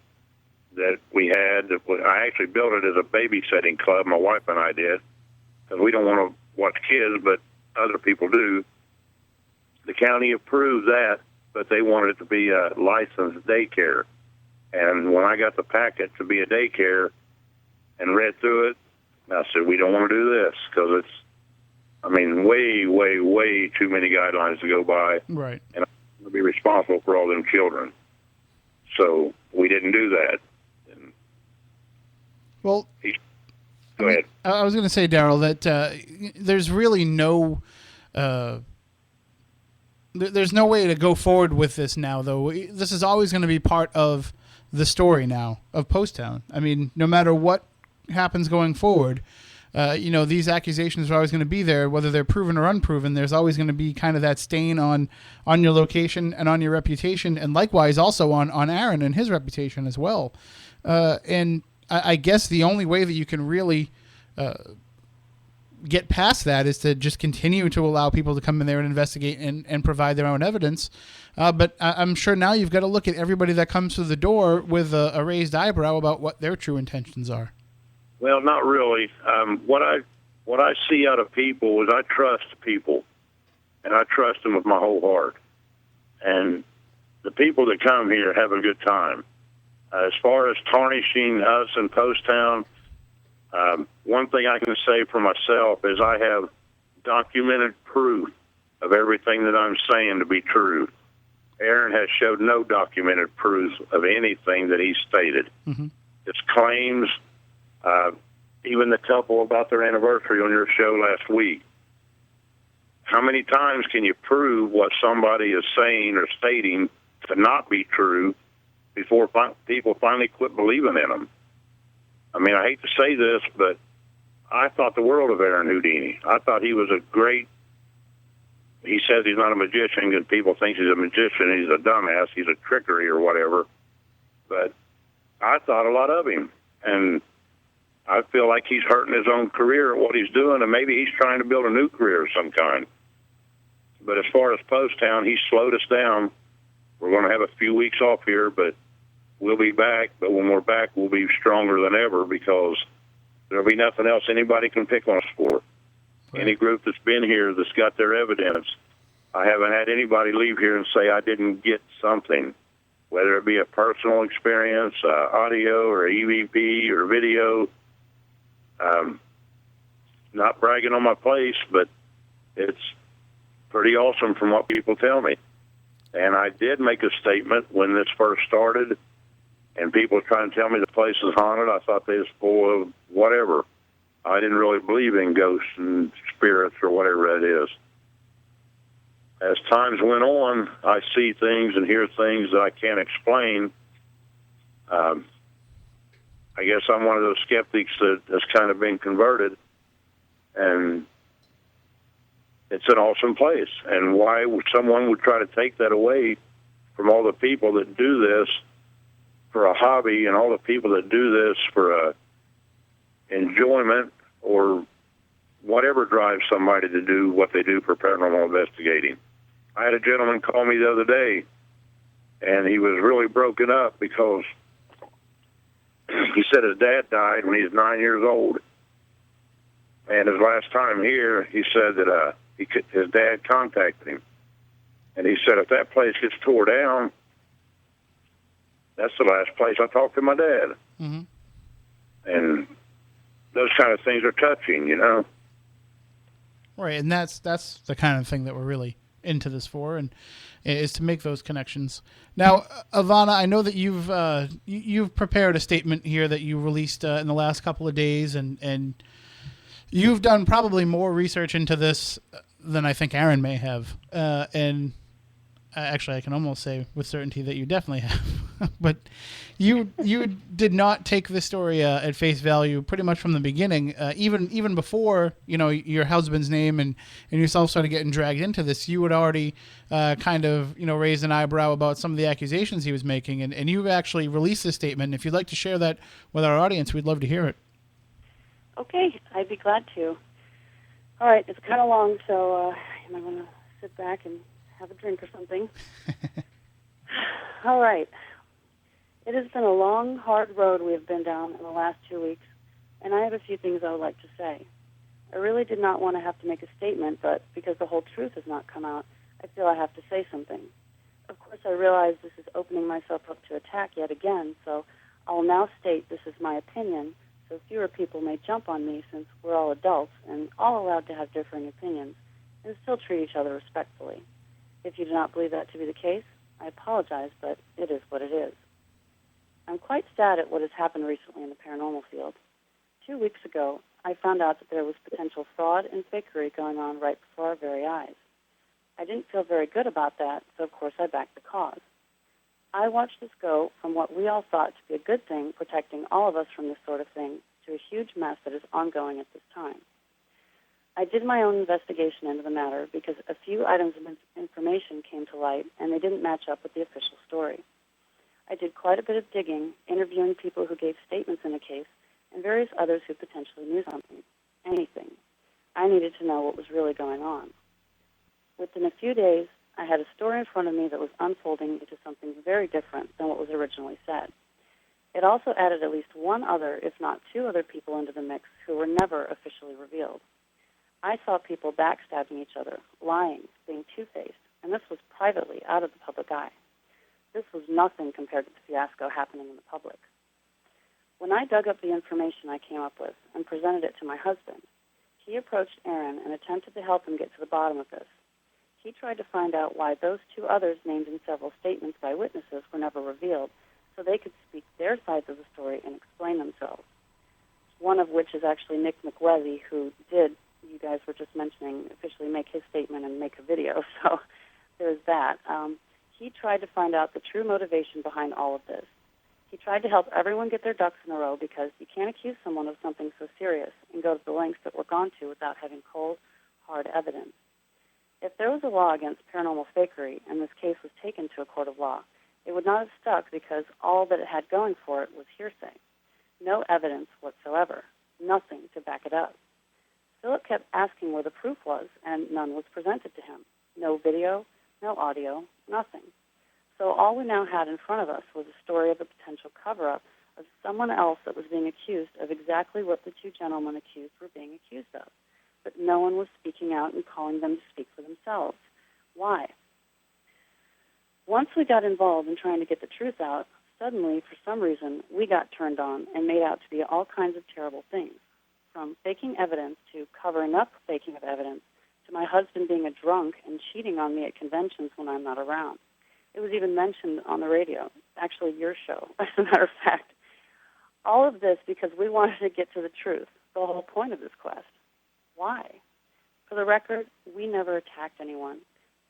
that we had. I actually built it as a babysitting club, my wife and I did, because we don't want to watch kids, but other people do. The county approved that, but they wanted it to be a licensed daycare. And when I got the packet to be a daycare and read through it, I said, we don't want to do this because it's, I mean, way, way, way too many guidelines to go by. Right. And I'm going to be responsible for all them children. So we didn't do that. And well, go ahead. I was going to say, Darrell, that there's really no... there's no way to go forward with this now, though. This is always going to be part of the story now of Poasttown. I mean, no matter what happens going forward, these accusations are always going to be there, whether they're proven or unproven. There's always going to be kind of that stain on your location and on your reputation, and likewise also on Aron and his reputation as well. And I guess the only way that you can really get past that is to just continue to allow people to come in there and investigate and provide their own evidence. But I'm sure now you've got to look at everybody that comes through the door with a raised eyebrow about what their true intentions are. Well, not really. What I see out of people is I trust people, and I trust them with my whole heart. And the people that come here have a good time. As far as tarnishing us in Poasttown, one thing I can say for myself is I have documented proof of everything that I'm saying to be true. Aron has showed no documented proof of anything that he stated. Mm-hmm. His claims, even the couple about their anniversary on your show last week. How many times can you prove what somebody is saying or stating to not be true before people finally quit believing in them? I mean, I hate to say this, but I thought the world of Aron Houdini. I thought he was a great... He says he's not a magician because people think he's a magician. He's a dumbass. He's a trickery or whatever. But I thought a lot of him. And I feel like he's hurting his own career at what he's doing, and maybe he's trying to build a new career of some kind. But as far as Poasttown, he's slowed us down. We're going to have a few weeks off here, but we'll be back. But when we're back, we'll be stronger than ever because there'll be nothing else anybody can pick on us for. Right. Any group that's been here that's got their evidence, I haven't had anybody leave here and say I didn't get something, whether it be a personal experience, audio or EVP or video. Not bragging on my place, but it's pretty awesome from what people tell me. And I did make a statement when this first started, and people were trying to tell me the place is haunted. I thought they was full of whatever. I didn't really believe in ghosts and spirits or whatever that is. As times went on, I see things and hear things that I can't explain. I guess I'm one of those skeptics that has kind of been converted, and it's an awesome place. And why would someone would try to take that away from all the people that do this for a hobby and all the people that do this for a enjoyment or whatever drives somebody to do what they do for paranormal investigating? I had a gentleman call me the other day, and he was really broken up because he said his dad died when he was 9 years old. And his last time here, he said that his dad contacted him. And he said, if that place gets tore down, that's the last place I talked to my dad. Mm-hmm. And those kind of things are touching, you know? Right, and that's the kind of thing that we're really into this for, and is to make those connections. Now, Ivana, I know that you've prepared a statement here that you released in the last couple of days, and you've done probably more research into this than I think Aron may have. And actually, I can almost say with certainty that you definitely have. But you did not take this story at face value pretty much from the beginning. Even before your husband's name and yourself started getting dragged into this, you had already kind of raised an eyebrow about some of the accusations he was making, and you've actually released this statement. If you'd like to share that with our audience, we'd love to hear it. Okay, I'd be glad to. All right, it's kind of long, so I'm going to sit back and have a drink or something. All right. It has been a long, hard road we have been down in the last 2 weeks, and I have a few things I would like to say. I really did not want to have to make a statement, but because the whole truth has not come out, I feel I have to say something. Of course, I realize this is opening myself up to attack yet again, so I will now state this is my opinion, so fewer people may jump on me since we're all adults and all allowed to have differing opinions and still treat each other respectfully. If you do not believe that to be the case, I apologize, but it is what it is. I'm quite sad at what has happened recently in the paranormal field. 2 weeks ago, I found out that there was potential fraud and fakery going on right before our very eyes. I didn't feel very good about that, so of course I backed the cause. I watched this go from what we all thought to be a good thing, protecting all of us from this sort of thing, to a huge mess that is ongoing at this time. I did my own investigation into the matter because a few items of information came to light and they didn't match up with the official story. I did quite a bit of digging, interviewing people who gave statements in the case and various others who potentially knew something, anything. I needed to know what was really going on. Within a few days, I had a story in front of me that was unfolding into something very different than what was originally said. It also added at least one other, if not two other people into the mix who were never officially revealed. I saw people backstabbing each other, lying, being two-faced, and this was privately, out of the public eye. This was nothing compared to the fiasco happening in the public. When I dug up the information I came up with and presented it to my husband, he approached Aron and attempted to help him get to the bottom of this. He tried to find out why those two others named in several statements by witnesses were never revealed, so they could speak their sides of the story and explain themselves. One of which is actually Nick McWethy, who did, you guys were just mentioning, officially make his statement and make a video, so there's that. He tried to find out the true motivation behind all of this. He tried to help everyone get their ducks in a row because you can't accuse someone of something so serious and go to the lengths that were gone to without having cold, hard evidence. If there was a law against paranormal fakery and this case was taken to a court of law, it would not have stuck because all that it had going for it was hearsay. No evidence whatsoever. nothing to back it up. Philip kept asking where the proof was, and none was presented to him. No video, no audio, nothing. So all we now had in front of us was a story of a potential cover-up of someone else that was being accused of exactly what the two gentlemen accused were being accused of. But no one was speaking out and calling them to speak for themselves. Why? Once we got involved in trying to get the truth out, suddenly, for some reason, we got turned on and made out to be all kinds of terrible things, from faking evidence to covering up faking of evidence to my husband being a drunk and cheating on me at conventions when I'm not around. It was even mentioned on the radio, actually your show, as a matter of fact. All of this because we wanted to get to the truth, the whole point of this quest. Why? For the record, we never attacked anyone.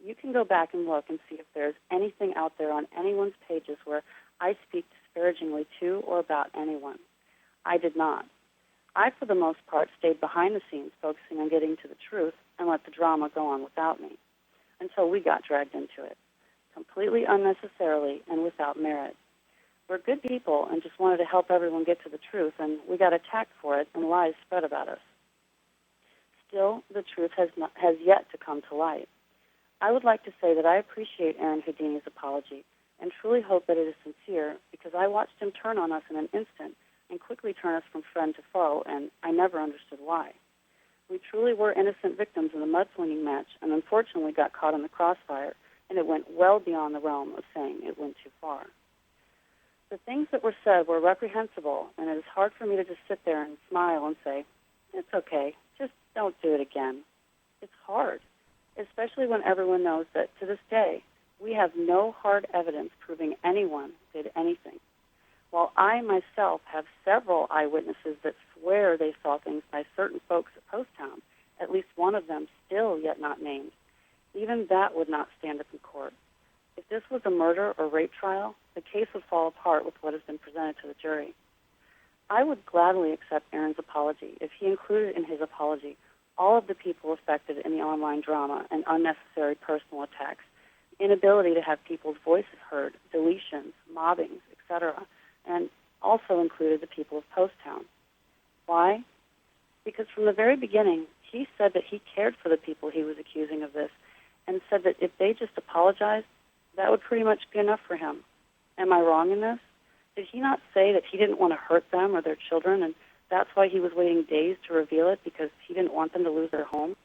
You can go back and look and see if there's anything out there on anyone's pages where I speak disparagingly to or about anyone. I did not. I, for the most part, stayed behind the scenes focusing on getting to the truth and let the drama go on without me until we got dragged into it, completely unnecessarily and without merit. We're good people and just wanted to help everyone get to the truth, and we got attacked for it and lies spread about us. Still, the truth has yet to come to light. I would like to say that I appreciate Aron Houdini's apology and truly hope that it is sincere, because I watched him turn on us in an instant and quickly turn us from friend to foe, and I never understood why. We truly were innocent victims in the mudslinging match and unfortunately got caught in the crossfire, and it went well beyond the realm of saying it went too far. The things that were said were reprehensible, and it is hard for me to just sit there and smile and say, it's okay, just don't do it again. It's hard, especially when everyone knows that to this day, we have no hard evidence proving anyone did anything. While I myself have several eyewitnesses that swear they saw things by certain folks at Poasttown, at least one of them still yet not named, even that would not stand up in court. If this was a murder or rape trial, the case would fall apart with what has been presented to the jury. I would gladly accept Aron's apology if he included in his apology all of the people affected in the online drama and unnecessary personal attacks, inability to have people's voices heard, deletions, mobbings, etc., and also included the people of Poasttown. Why? Because from the very beginning, he said that he cared for the people he was accusing of this and said that if they just apologized, that would pretty much be enough for him. Am I wrong in this? Did he not say that he didn't want to hurt them or their children, and that's why he was waiting days to reveal it, because he didn't want them to lose their home?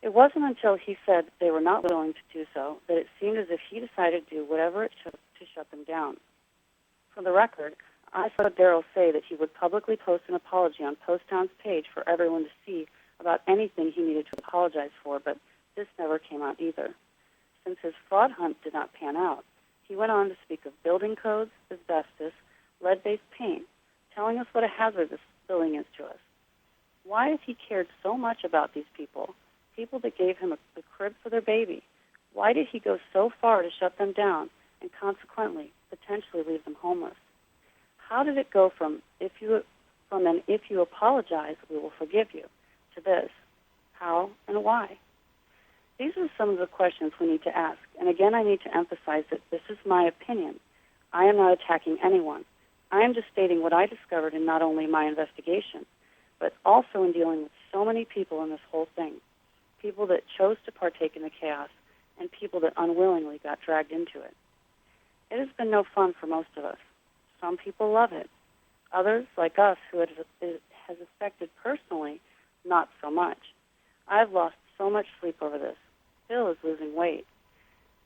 It wasn't until he said they were not willing to do so that it seemed as if he decided to do whatever it took to shut them down. For the record, I saw Darrell say that he would publicly post an apology on Poasttown's page for everyone to see about anything he needed to apologize for, but this never came out either. Since his fraud hunt did not pan out, he went on to speak of building codes, asbestos, lead-based paint, telling us what a hazard this building is to us. Why, if he cared so much about these people that gave him a crib for their baby, why did he go so far to shut them down and consequently potentially leave them homeless? How did it go from if you apologize, we will forgive you, to this? How and why? These are some of the questions we need to ask. And again, I need to emphasize that this is my opinion. I am not attacking anyone. I am just stating what I discovered in not only my investigation, but also in dealing with so many people in this whole thing. People that chose to partake in the chaos and people that unwillingly got dragged into it. It has been no fun for most of us. Some people love it. Others, like us, who it has affected personally, not so much. I've lost so much sleep over this. Phil is losing weight.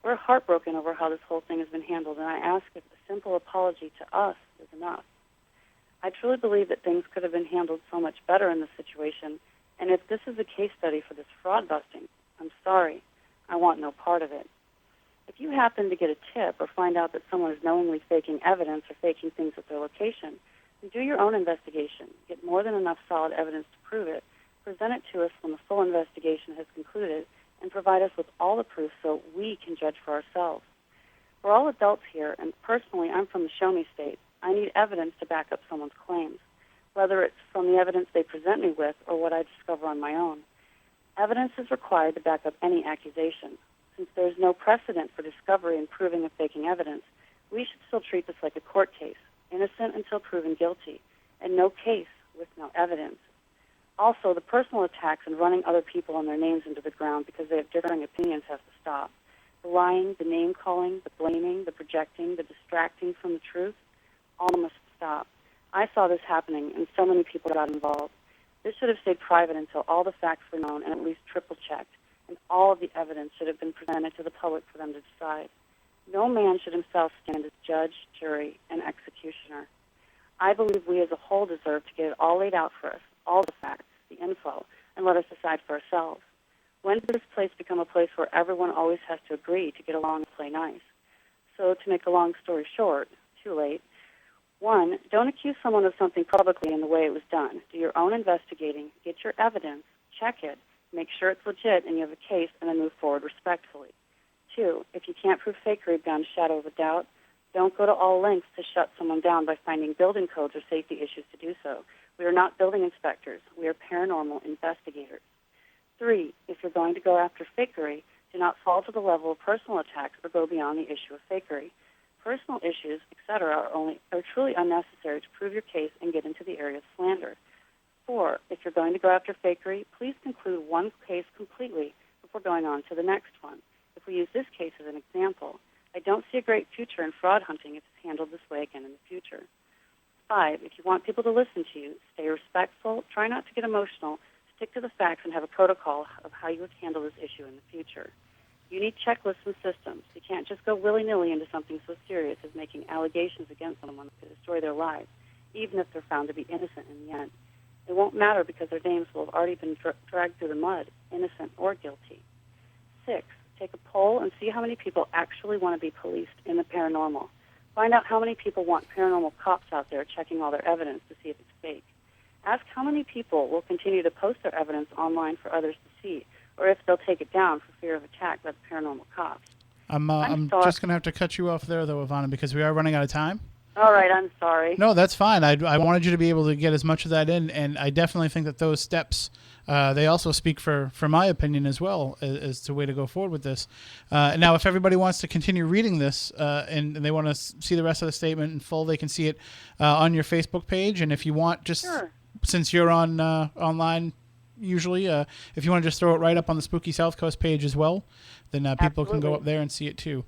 We're heartbroken over how this whole thing has been handled, and I ask if a simple apology to us is enough. I truly believe that things could have been handled so much better in this situation, and if this is a case study for this fraud busting, I'm sorry. I want no part of it. If you happen to get a tip or find out that someone is knowingly faking evidence or faking things at their location, then do your own investigation. Get more than enough solid evidence to prove it. Present it to us when the full investigation has concluded, and provide us with all the proof so we can judge for ourselves. We're all adults here, and personally, I'm from the show me state. I need evidence to back up someone's claims, whether it's from the evidence they present me with or what I discover on my own. Evidence is required to back up any accusation. Since there's no precedent for discovery and proving of faking evidence, we should still treat this like a court case, innocent until proven guilty, and no case with no evidence. Also, the personal attacks and running other people and their names into the ground because they have differing opinions has to stop. The lying, the name-calling, the blaming, the projecting, the distracting from the truth, all must stop. I saw this happening, and so many people got involved. This should have stayed private until all the facts were known and at least triple-checked, and all of the evidence should have been presented to the public for them to decide. No man should himself stand as judge, jury, and executioner. I believe we as a whole deserve to get it all laid out for us, all the facts, the info, and let us decide for ourselves. When did this place become a place where everyone always has to agree to get along and play nice? So to make a long story short, too late. 1, don't accuse someone of something publicly in the way it was done. Do your own investigating, get your evidence, check it, make sure it's legit and you have a case, and then move forward respectfully. 2, if you can't prove fakery beyond a shadow of a doubt, don't go to all lengths to shut someone down by finding building codes or safety issues to do so. We are not building inspectors. We are paranormal investigators. 3, if you're going to go after fakery, do not fall to the level of personal attacks or go beyond the issue of fakery. Personal issues, etc., are truly unnecessary to prove your case and get into the area of slander. 4, if you're going to go after fakery, please conclude one case completely before going on to the next one. If we use this case as an example, I don't see a great future in fraud hunting if it's handled this way again in the future. 5, if you want people to listen to you, stay respectful, try not to get emotional, stick to the facts, and have a protocol of how you would handle this issue in the future. You need checklists and systems. You can't just go willy-nilly into something so serious as making allegations against someone that could destroy their lives, even if they're found to be innocent in the end. It won't matter because their names will have already been dragged through the mud, innocent or guilty. 6, take a poll and see how many people actually want to be policed in the paranormal. Find out how many people want paranormal cops out there checking all their evidence to see if it's fake. Ask how many people will continue to post their evidence online for others to see, or if they'll take it down for fear of attack by the paranormal cops. I'm just going to have to cut you off there, though, Ivana, because we are running out of time. All right, I'm sorry. No, that's fine. I wanted you to be able to get as much of that in, and I definitely think that those steps, they also speak for my opinion as well as the way to go forward with this. Now, if everybody wants to continue reading this and they want to see the rest of the statement in full, they can see it on your Facebook page. And if you want, just since you're on online usually, if you want to just throw it right up on the Spooky Southcoast page as well, then people can go up there and see it too.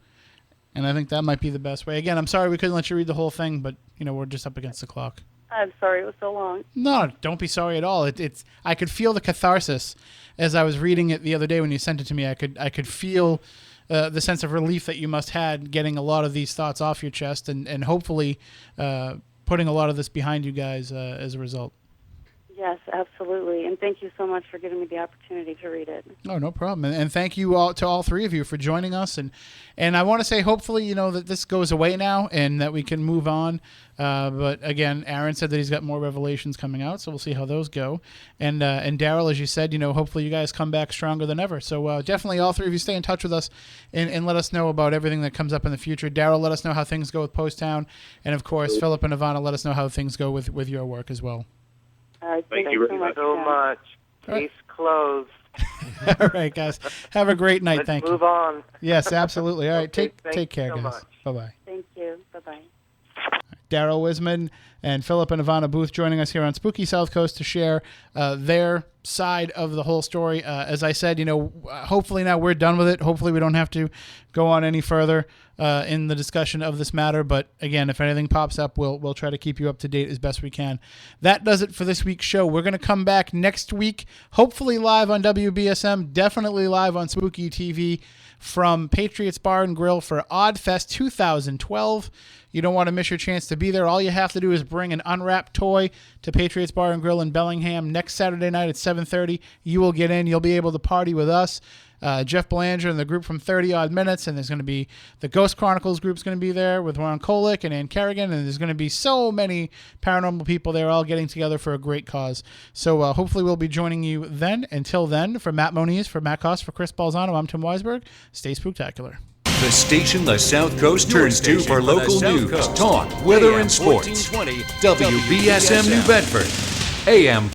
And I think that might be the best way. Again, I'm sorry we couldn't let you read the whole thing, but we're just up against the clock. I'm sorry it was so long. No, don't be sorry at all. It's I could feel the catharsis as I was reading it the other day when you sent it to me. I could feel the sense of relief that you must had getting a lot of these thoughts off your chest and hopefully putting a lot of this behind you guys as a result. Yes, absolutely. And thank you so much for giving me the opportunity to read it. Oh, no problem. And thank you all to all three of you for joining us. And I want to say, hopefully, that this goes away now and that we can move on. But again, Aron said that he's got more revelations coming out, so we'll see how those go. And Darrell, as you said, hopefully you guys come back stronger than ever. So definitely all three of you stay in touch with us and let us know about everything that comes up in the future. Darrell, let us know how things go with Poasttown. And of course, Philip and Ivana, let us know how things go with your work as well. All right, thank you so much. Case closed. All right, guys. Have a great night. Thank you. Let's move on. Yes, absolutely. All right, take care, so guys. much. Bye-bye. Thank you. Bye-bye. Darrell Whisman and Philip and Ivana Booth joining us here on Spooky Southcoast to share their side of the whole story. As I said, hopefully now we're done with it. Hopefully we don't have to go on any further in the discussion of this matter. But again, if anything pops up, we'll try to keep you up to date as best we can. That does it for this week's show. We're going to come back next week, hopefully live on WBSM, definitely live on Spooky TV from Patriots Bar and Grill for Oddfest 2012. You don't want to miss your chance to be there. All you have to do is bring an unwrapped toy to Patriots Bar and Grill in Bellingham next Saturday night at 7:30. You will get in. You'll be able to party with us. Jeff Belanger and the group from 30 Odd Minutes, and there's going to be the Ghost Chronicles group's going to be there with Ron Kolick and Ann Kerrigan, and there's going to be so many paranormal people there all getting together for a great cause. So hopefully we'll be joining you then. Until then, for Matt Moniz, for Matt Koss, for Chris Balzano, I'm Tim Weisberg. Stay spooktacular. The station the South Coast turns to for local news, talk, weather, and sports. WBSM New Bedford, AM